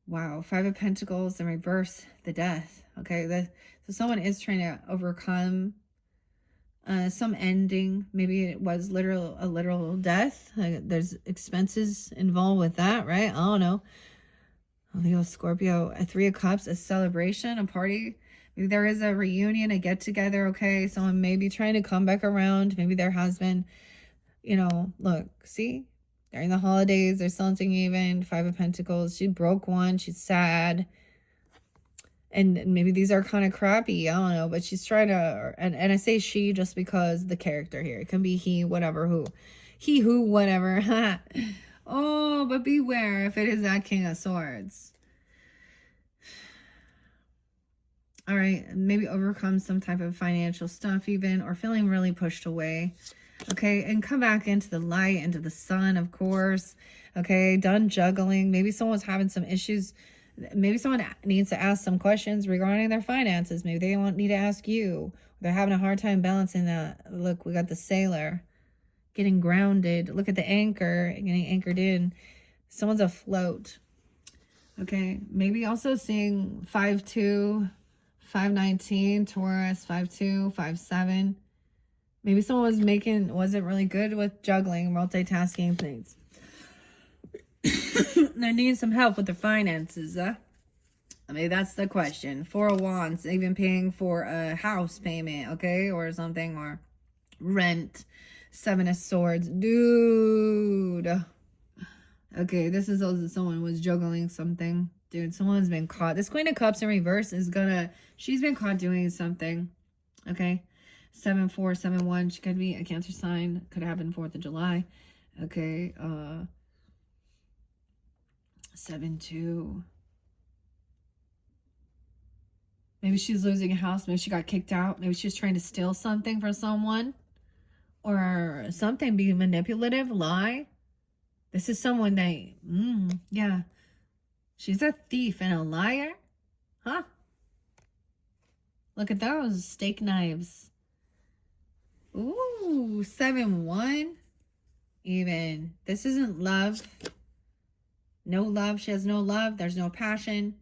Wow, 5 of Pentacles and reverse, the death. Okay, so someone is trying to overcome some ending. Maybe it was a literal death. There's expenses involved with that, right? I don't know. Leo, Scorpio, a 3 of Cups, a celebration, a party. Maybe there is a reunion, a get together. Okay, someone may be trying to come back around. Maybe there has been, look, see, during the holidays or something. Even 5 of Pentacles, she broke one, she's sad. And maybe these are kind of crappy, I don't know, but she's trying to, and I say she just because the character here, it can be he, whatever, whatever. Oh, but beware if it is that King of Swords. All right, maybe overcome some type of financial stuff even, or feeling really pushed away. Okay, and come back into the light, into the sun, of course. Okay, done juggling. Maybe someone's having some issues. Maybe someone needs to ask some questions regarding their finances. Maybe they need to ask you. They're having a hard time balancing that. Look, we got the Sailor getting grounded. Look at the anchor getting anchored in. Someone's afloat. Okay, maybe also seeing 5-2, 5-19, Taurus, 5-2, 5-7. Maybe someone wasn't really good with juggling, multitasking things. They need some help with their finances. I mean, that's the question. 4 of Wands, even paying for a house payment, okay, or something, or rent. 7 of Swords, dude. Okay, this is also someone was juggling something, dude. Someone's been caught. This Queen of Cups in reverse she's been caught doing something. Okay, 7-4, 7-1. She could be a Cancer sign. Could have happened 4th of July. Okay, 7-2. Maybe she's losing a house. Maybe she got kicked out. Maybe she's trying to steal something from someone. Or something, be manipulative, lie. This is someone that, yeah. She's a thief and a liar. Huh? Look at those steak knives. Ooh, 7-1. Even. This isn't love. No love. She has no love. There's no passion.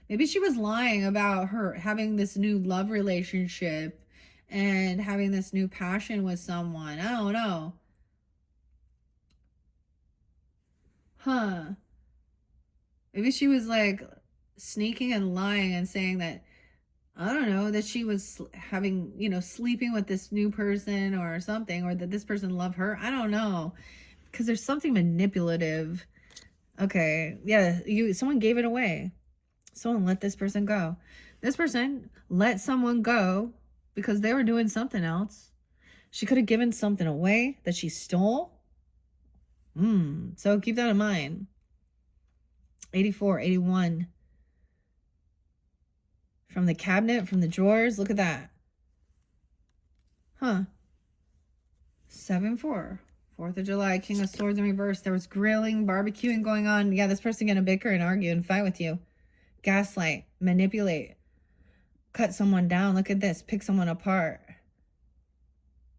Maybe she was lying about her having this new love relationship and having this new passion with someone. I don't know. Huh. Maybe she was like sneaking and lying and saying that, I don't know, that she was having, sleeping with this new person or something, or that this person loved her. I don't know. Because there's something manipulative. Okay. Yeah. Someone gave it away. Someone let this person go. This person let someone go because they were doing something else. She could have given something away that she stole. So keep that in mind. 84, 81. From the cabinet, from the drawers. Look at that. Huh. 7-4. 4th of July, King of Swords in reverse. There was grilling, barbecuing going on. Yeah, this person gonna bicker and argue and fight with you. Gaslight, manipulate, cut someone down. Look at this, pick someone apart.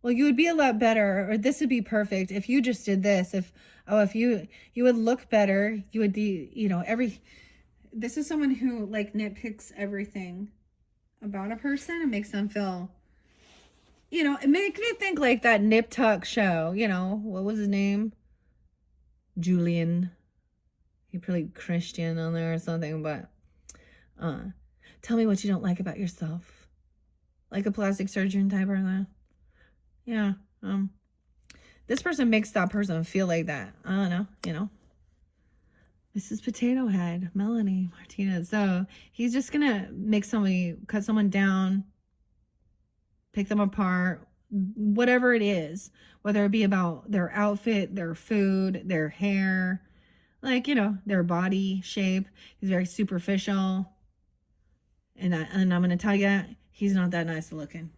Well, you would be a lot better, or this would be perfect if you just did this. If you would look better, you would be, you know, this is someone who like nitpicks everything about a person and makes them feel, you know, it makes me think like that Nip Tuck show, you know, what was his name? Julian. He played Christian on there or something, but tell me what you don't like about yourself. Like a plastic surgeon type of that. Yeah. This person makes that person feel like that. I don't know, you know. This is Potato Head, Melanie Martinez. So he's just gonna make somebody, cut someone down, pick them apart, whatever it is, whether it be about their outfit, their food, their hair, like, you know, their body shape. He's very superficial. And I'm going to tell you, he's not that nice looking.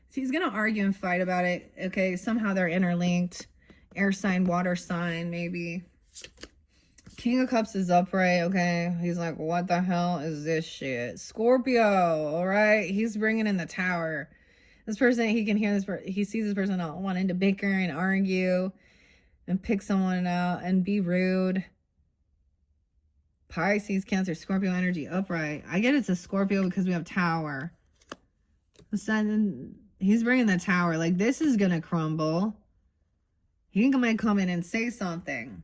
So he's going to argue and fight about it. Okay, somehow they're interlinked. Air sign, water sign, maybe. King of Cups is upright, okay? He's like, what the hell is this shit? Scorpio, all right? He's bringing in the Tower. This person, he can hear this, he sees this person not wanting to bicker and argue and pick someone out and be rude. Pisces, Cancer, Scorpio energy upright. I get it's a Scorpio because we have Tower. The Sun, he's bringing the Tower. Like, this is going to crumble. He might come in and say something.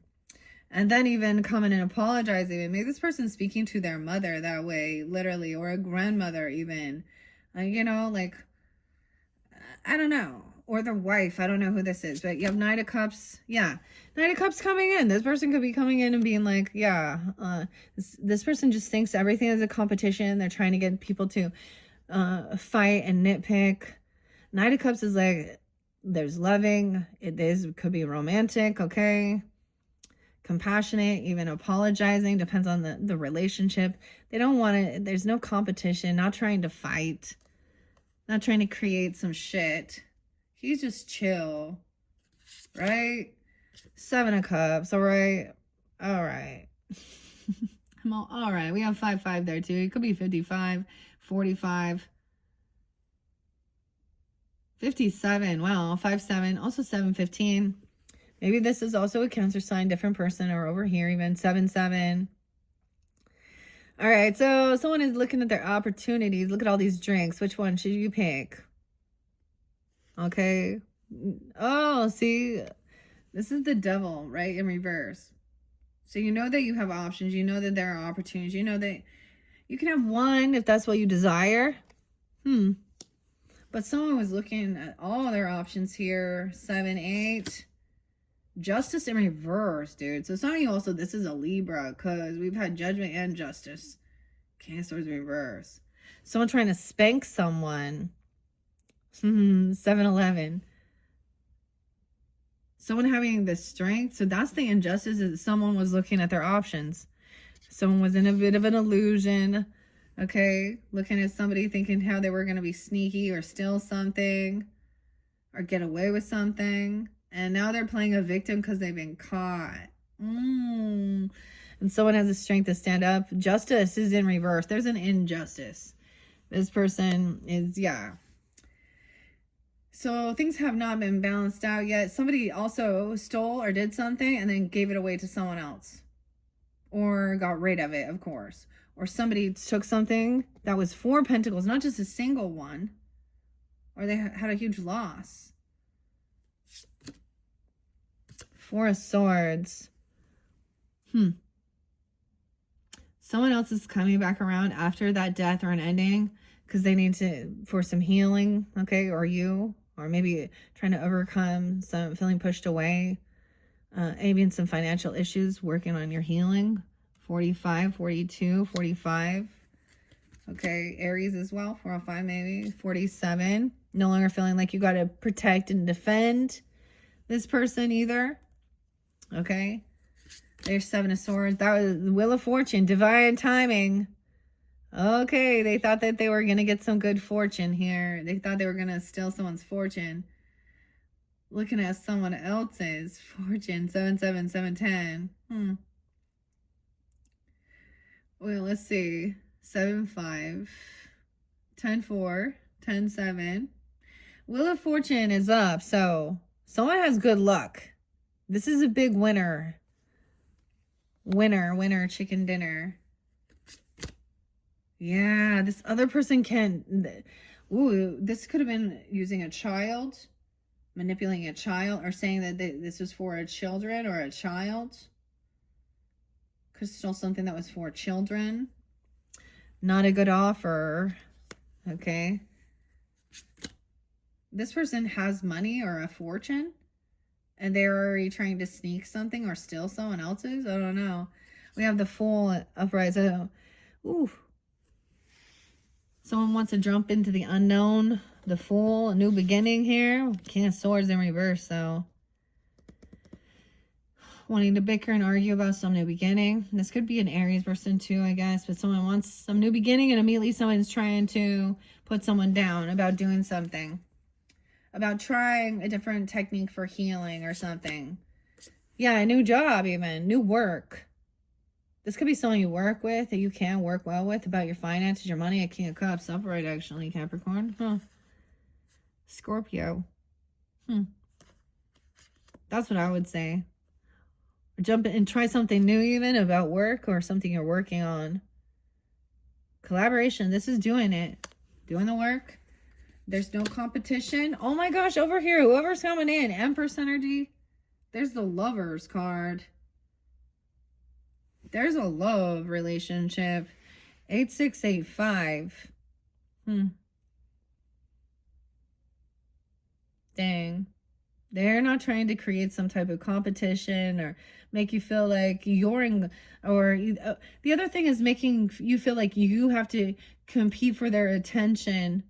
And then even come in and apologize even. Maybe this person's speaking to their mother that way, literally, or a grandmother even. You know, like, I don't know. Or the wife. I don't know who this is. But you have Knight of Cups. Yeah. Knight of Cups coming in. This person could be coming in and being like, yeah. This person just thinks everything is a competition. They're trying to get people to fight and nitpick. Knight of Cups is like, there's loving. Could be romantic, okay? Compassionate, even apologizing. Depends on the relationship. They don't want it. There's no competition. Not trying to fight. Not trying to create some shit. He's just chill. Right? 7 of Cups. All right. All right. All right. We have 5-5 there too. It could be 55, 45, 57. Wow. 5-7. Also 7-15. Maybe this is also a Cancer sign, different person, or over here even 7-7. All right. So someone is looking at their opportunities. Look at all these drinks. Which one should you pick? Okay. Oh, see, this is the Devil, right? In reverse. So you know that you have options. You know that there are opportunities. You know that you can have one if that's what you desire. But someone was looking at all their options here. 7-8. Justice in reverse, dude. So some of you also, this is a Libra, because we've had Judgment and Justice. Cancer's reverse. Someone trying to spank someone. 7-11. Someone having the strength. So that's the injustice, is that someone was looking at their options. Someone was in a bit of an illusion. Okay. Looking at somebody thinking how they were going to be sneaky or steal something or get away with something. And now they're playing a victim because they've been caught. And someone has the strength to stand up. Justice is in reverse. There's an injustice. This person is, yeah. So things have not been balanced out yet. Somebody also stole or did something and then gave it away to someone else. Or got rid of it, of course. Or somebody took something that was 4 pentacles, not just a single one. Or they had a huge loss. 4 of Swords. Someone else is coming back around after that death or an ending because they need to, for some healing, okay? Or you, or maybe trying to overcome some feeling pushed away. Maybe some financial issues, working on your healing. 45, 42, 45. Okay, Aries as well, 405 maybe. 47, no longer feeling like you got to protect and defend this person either. Okay, there's 7 of Swords. That was the Wheel of Fortune, divine timing. Okay, they thought that they were going to get some good fortune here. They thought they were going to steal someone's fortune. looking at someone else's fortune. 77710. Well, let's see. 75, 10-4, 10-7. Wheel of Fortune is up, so someone has good luck. This is a big winner. Winner, chicken dinner. Yeah, this other person can... Ooh, this could have been using a child, manipulating a child, or saying that this was for a children or a child. Crystal, something that was for children. Not a good offer. Okay. This person has money or a fortune, and they're already trying to sneak something or steal someone else's. I don't know. We have the Fool upright. So, ooh. Someone wants to jump into the unknown. The Fool, a new beginning here. King of Swords in reverse, so. Wanting to bicker and argue about some new beginning. This could be an Aries person too, I guess. But someone wants some new beginning, and immediately someone's trying to put someone down about doing something. About trying a different technique for healing or something. Yeah, a new job even. New work. This could be someone you work with, that you can work well with, about your finances, your money. A King of Cups upright, actually, Capricorn. Huh. Scorpio. That's what I would say. Or jump in and try something new even about work or something you're working on. Collaboration. This is doing it. Doing the work. There's no competition. Oh my gosh, over here, whoever's coming in. Empress energy. There's the Lovers card. There's a love relationship. 8685. Dang. They're not trying to create some type of competition or make you feel like you're in, or the other thing is making you feel like you have to compete for their attention,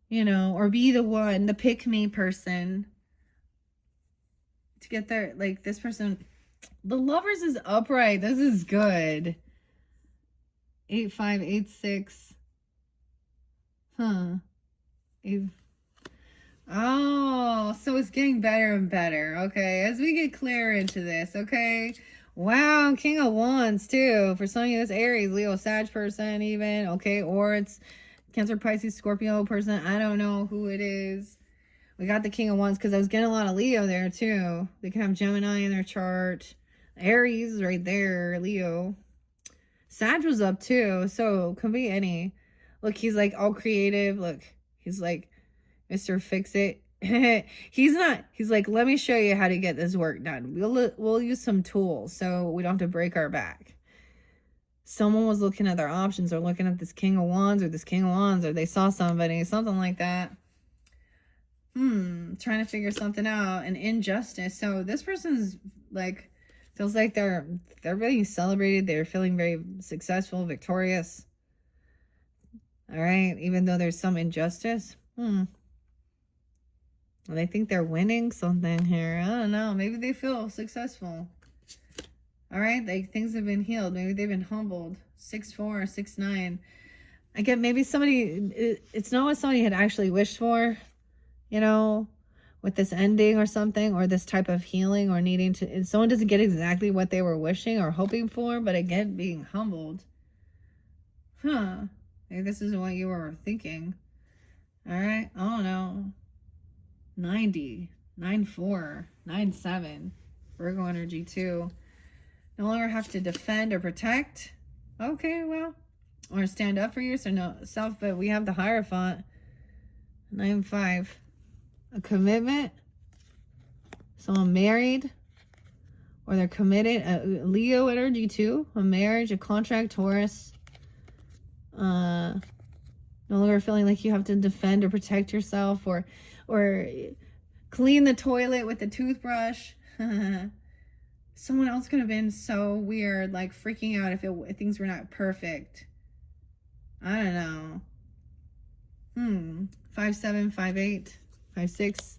you know, or be the one, the pick-me person to get their, like, this person. The Lovers is upright. This is good. 8586. Oh, so it's getting better and better. Okay, as we get clearer into this, okay? Wow, King of Wands, too. For some of you, it's Aries, Leo, Sag person, even. Okay, or it's Cancer, Pisces, Scorpio person. I don't know who it is. We got the King of Wands because I was getting a lot of Leo there, too. They can have Gemini in their chart. Aries right there, Leo. Sag was up, too, so could be any. Look, he's, like, all creative. Look, he's, like, Mr. Fix-It. He's not. He's like, let me show you how to get this work done. We'll use some tools so we don't have to break our back. Someone was looking at their options, or looking at this King of Wands or this King of Wands, or they saw somebody, something like that. Trying to figure something out. An injustice. So this person's like, feels like they're really celebrated. They're feeling very successful, victorious. All right. Even though there's some injustice. They think they're winning something here. I don't know. Maybe they feel successful. All right. Like, things have been healed. Maybe they've been humbled. 6-4, 6-9. Again, maybe somebody, it's not what somebody had actually wished for, you know, with this ending or something, or this type of healing, or needing to, someone doesn't get exactly what they were wishing or hoping for, but again, being humbled. Maybe this isn't what you were thinking. All right. I don't know. 90, 9-4, 9-7. Virgo energy too. No longer have to defend or protect. Okay, well, or stand up for yourself, but we have the Hierophant. 9-5. A commitment. Someone married, or they're committed. A Leo energy too. A marriage, a contract, Taurus. No longer feeling like you have to defend or protect yourself, or clean the toilet with a toothbrush. Someone else could have been so weird, like freaking out if things were not perfect. I don't know. 5-7, 5-8, 5-6.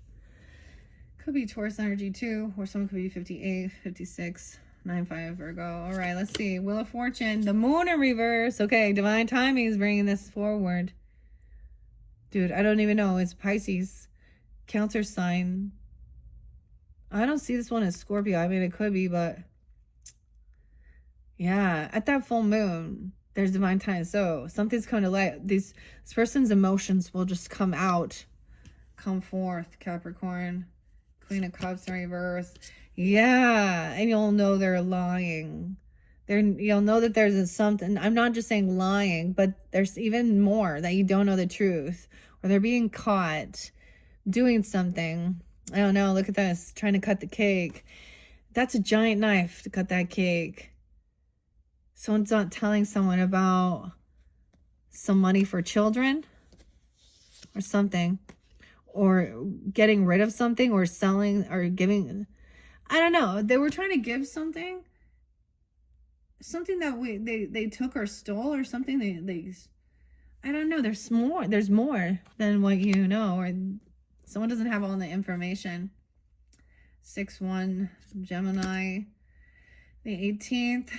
Could be Taurus energy too, or someone could be 58, 56, 9-5 Virgo. All right, let's see. Wheel of Fortune, the Moon in reverse. Okay, divine timing is bringing this forward. Dude, I don't even know. It's Pisces. Cancer sign. I don't see this one as Scorpio. I mean, it could be, but yeah, at that full moon, there's divine time. So something's coming to light. This person's emotions will just come out, come forth, Capricorn. Queen of Cups in reverse. Yeah, and you'll know they're lying. You'll know that there's something. I'm not just saying lying, but there's even more that you don't know the truth, or they're being caught doing something. I don't know. Look at this, trying to cut the cake. That's a giant knife to cut that cake. Someone's not telling someone about some money for children or something, or getting rid of something, or selling, or giving. I don't know. They were trying to give something that they took or stole, or something. They I don't know. There's more than what you know, or someone doesn't have all the information. 6-1 Gemini. The 18th,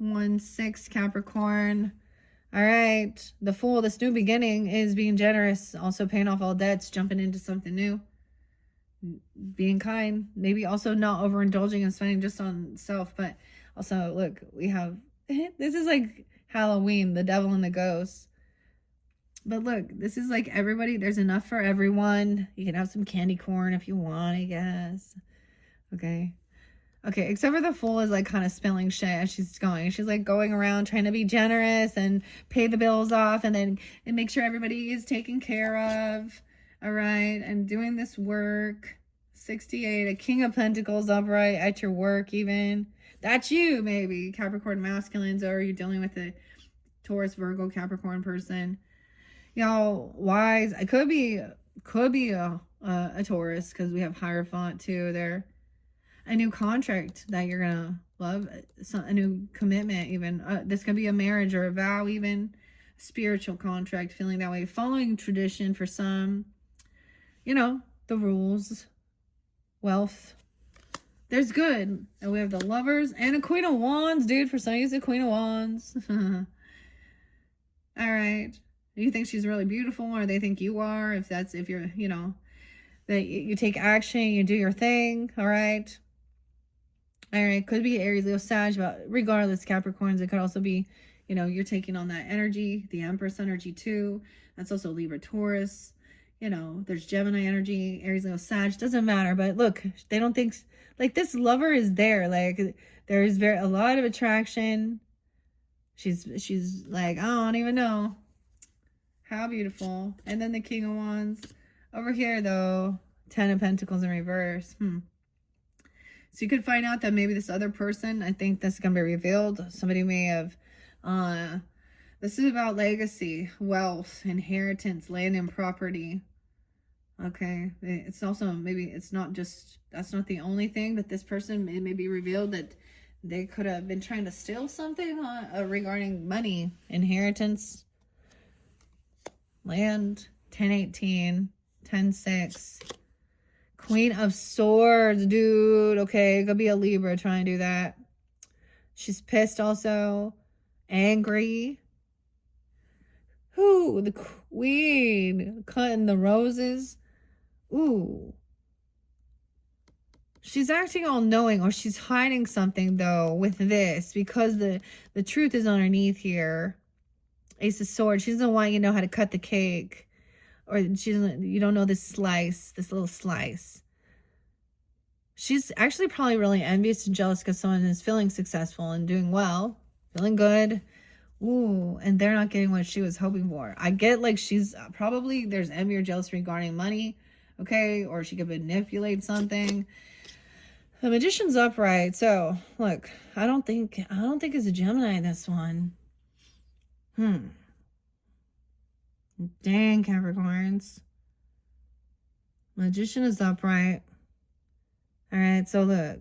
1-6 Capricorn. All right. The Fool, this new beginning, is being generous, also paying off all debts, jumping into something new, being kind, maybe also not overindulging and spending just on self. But also, look, we have, this is like Halloween, the devil and the ghost. But look, this is like everybody, there's enough for everyone. You can have some candy corn if you want, I guess. Okay. Okay, except for the Fool is like kind of spilling shit as she's going. She's like going around trying to be generous and pay the bills off, and make sure everybody is taken care of. All right, and doing this work. 68, a King of Pentacles upright at your work even. That's you, maybe. Capricorn masculines, or you're dealing with a Taurus, Virgo, Capricorn person. Y'all, wise. It could be a Taurus, because we have Hierophant too there. A new contract that you're gonna love, a new commitment even. This could be a marriage or a vow even. Spiritual contract, feeling that way. Following tradition for some. You know, the rules. Wealth. There's good. And we have the Lovers and a Queen of Wands, dude. For some, it's a Queen of Wands. All right. You think she's really beautiful, or they think you are. If you're, you know, that you take action, you do your thing. All right. All right, could be Aries, Leo, Sag, but regardless, Capricorns, it could also be, you know, you're taking on that energy, the Empress energy too. That's also Libra, Taurus. You know, there's Gemini energy, Aries, Leo, Sag. Doesn't matter, but look, they don't think, like, this lover is there. Like, there's a lot of attraction. She's like, I don't even know. How beautiful. And then the King of Wands. Over here, though, 10 of Pentacles in reverse. So you could find out that maybe this other person, I think this is going to be revealed. Somebody may have, this is about legacy, wealth, inheritance, land and property. Okay. It's also, maybe it's not just, that's not the only thing, but this person, it may be revealed that they could have been trying to steal something regarding money, inheritance, land. 10-18, 10-6. Queen of Swords, dude. Okay, it could be a Libra trying to do that. She's pissed also. Angry. Who? The Queen. Cutting the roses. Ooh. She's acting all knowing, or she's hiding something, though, with this. Because the truth is underneath here. Ace of Swords. She doesn't want you to know how to cut the cake. Or you don't know this slice, this little slice. She's actually probably really envious and jealous because someone is feeling successful and doing well, feeling good. Ooh, and they're not getting what she was hoping for. I get like she's probably, there's envy or jealousy regarding money, okay? Or she could manipulate something. The Magician's upright. So, look, I don't think it's a Gemini, this one. Dang, Capricorns. Magician is upright. All right, so look,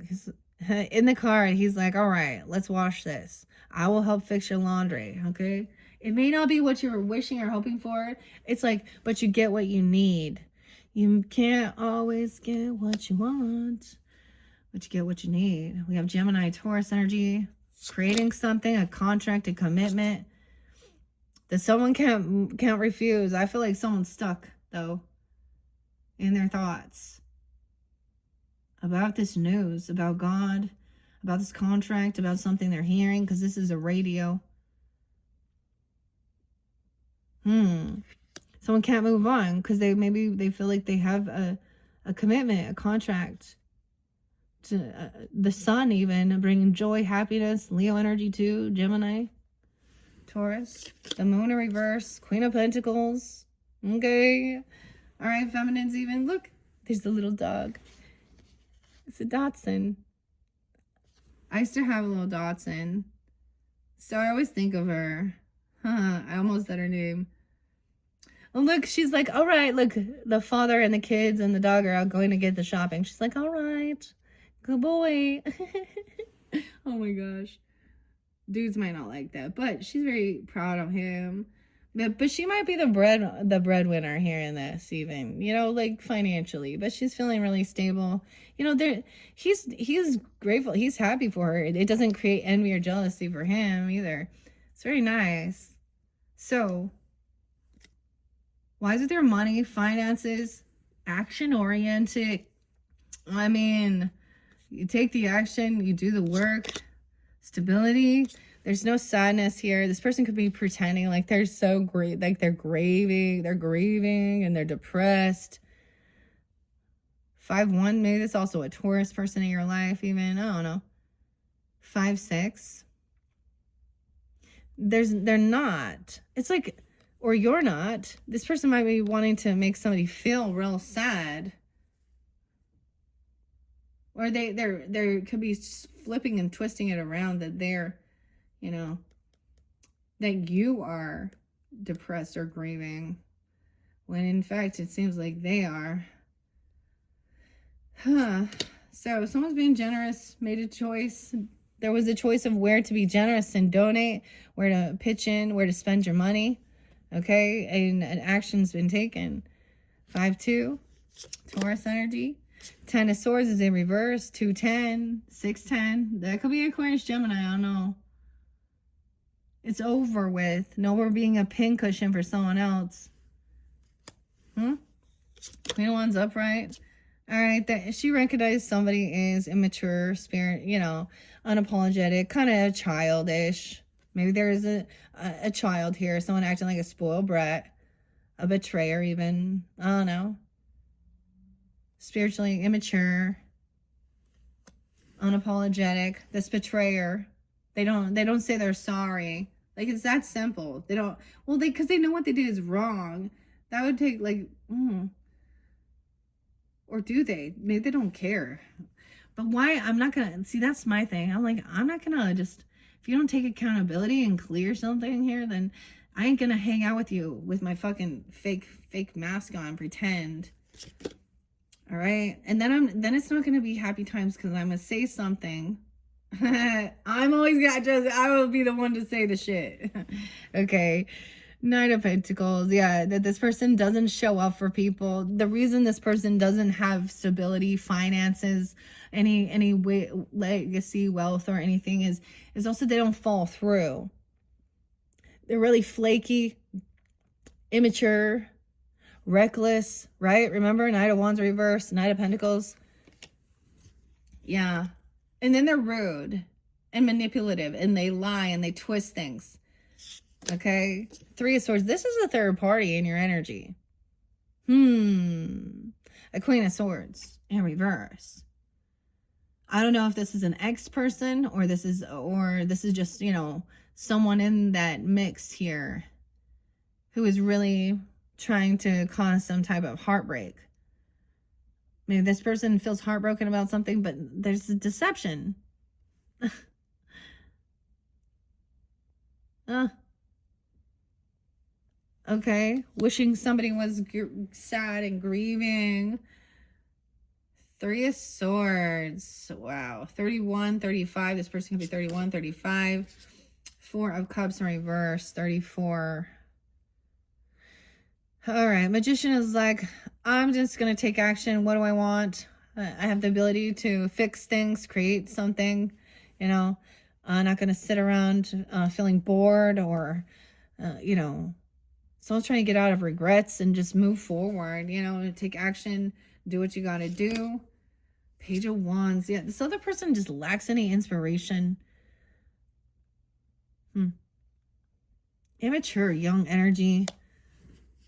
in the card, he's like, all right, let's wash this. I will help fix your laundry, okay? It may not be what you were wishing or hoping for. It's like, but you get what you need. You can't always get what you want, but you get what you need. We have Gemini, Taurus energy, creating something, a contract, a commitment that someone can't refuse. I feel like someone's stuck, though. in their thoughts about this news, about God, about this contract, about something they're hearing, because this is a radio. Someone can't move on because they feel like they have a commitment, a contract to the sun, even bringing joy, happiness, Leo energy too, Gemini, Taurus, the moon in reverse, Queen of Pentacles. Okay. All right, feminines even. Look, there's the little dog. It's a Dachshund. I used to have a little Dachshund, so I always think of her. I almost said her name. Oh, look, she's like, all right, look, the father and the kids and the dog are out going to get the shopping. She's like, all right, good boy. Oh my gosh. Dudes might not like that, but she's very proud of him. But she might be the breadwinner here in this, even, you know, like financially, but she's feeling really stable. You know, he's grateful. He's happy for her. It doesn't create envy or jealousy for him either. It's very nice. So why is it their money, finances, action oriented? I mean, you take the action, you do the work, stability. There's no sadness here. This person could be pretending like they're so great, like they're grieving, and they're depressed. 5-1, maybe that's also a Taurus person in your life, even. I don't know. 5-6. They're not. It's like, or you're not. This person might be wanting to make somebody feel real sad. Or they could be flipping and twisting it around that they're, you know, that you are depressed or grieving, when in fact it seems like they are. So someone's being generous, made a choice. There was a choice of where to be generous and donate, where to pitch in, where to spend your money. Okay, and an action's been taken. 5-2, Taurus energy. 10 of Swords is in reverse. 2-10, 6-10. That could be Aquarius, Gemini. I don't know. It's over with. No more being a pincushion for someone else. Queen of Wands upright. All right, she recognized somebody is immature, spirit, you know, unapologetic, kind of childish. Maybe there is a child here, someone acting like a spoiled brat, a betrayer even. I don't know. Spiritually immature, unapologetic. This betrayer, they don't say they're sorry. Like, it's that simple. They don't, well, because they know what they did is wrong. That would take like, or do they? Maybe they don't care. But why? I'm not gonna, see, that's my thing. I'm like, I'm not gonna just, if you don't take accountability and clear something here, then I ain't gonna hang out with you with my fucking fake mask on, pretend. All right, and then it's not gonna be happy times, because I'm gonna say something. I'm always gonna I will be the one to say the shit. Okay. Knight of Pentacles. Yeah, that this person doesn't show up for people. The reason this person doesn't have stability, finances, any way, legacy, wealth, or anything is also they don't follow through. They're really flaky, immature, reckless, right? Remember, Knight of Wands reverse, Knight of Pentacles. Yeah. And then they're rude and manipulative, and they lie and they twist things. Okay. 3 of Swords. This is a third party in your energy. A Queen of Swords in reverse. I don't know if this is an ex person or this is just, you know, someone in that mix here who is really trying to cause some type of heartbreak. Maybe this person feels heartbroken about something, but there's a deception. Okay. Wishing somebody was sad and grieving. 3 of Swords. Wow. 31, 35. This person could be 31, 35. 4 of Cups in reverse. 34. All right. Magician is like, I'm just going to take action. What do I want? I have the ability to fix things, create something, you know. I'm not going to sit around feeling bored or, you know, Someone's trying to get out of regrets and just move forward, you know, take action, do what you got to do. Page of Wands. Yeah, this other person just lacks any inspiration. Immature, young energy.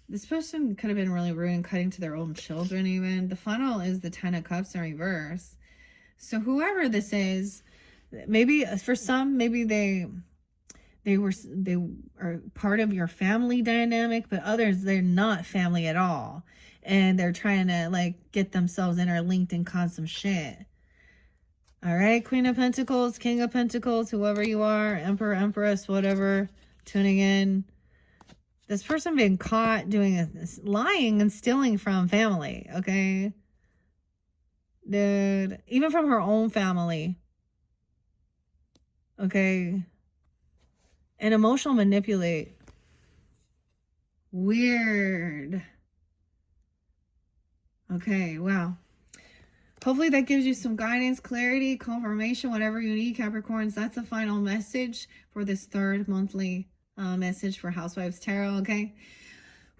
This person could have been really rude and cutting to their own children even. The funnel is the 10 of Cups in reverse. So whoever this is, maybe for some, maybe they are part of your family dynamic, but others, they're not family at all. And they're trying to like get themselves interlinked and cause some shit. All right, Queen of Pentacles, King of Pentacles, whoever you are, Emperor, Empress, whatever, tuning in. This person being caught doing lying and stealing from family, okay? Dude, even from her own family. Okay? And emotional manipulate. Weird. Okay, wow. Hopefully that gives you some guidance, clarity, confirmation, whatever you need, Capricorns. That's the final message for this third monthly message for Housewives Tarot, okay?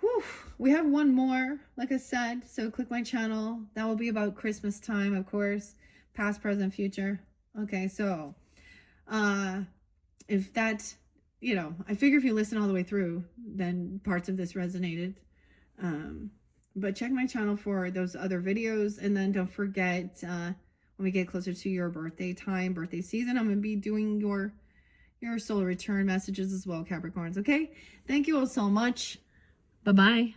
Whew. We have one more, like I said, so click my channel. That will be about Christmas time, of course. Past, present, future. Okay, so if that, you know, I figure if you listen all the way through, then parts of this resonated. But check my channel for those other videos. And then don't forget, when we get closer to your birthday time, birthday season, I'm going to be doing your soul return messages as well, Capricorns. Okay? Thank you all so much. Bye-bye.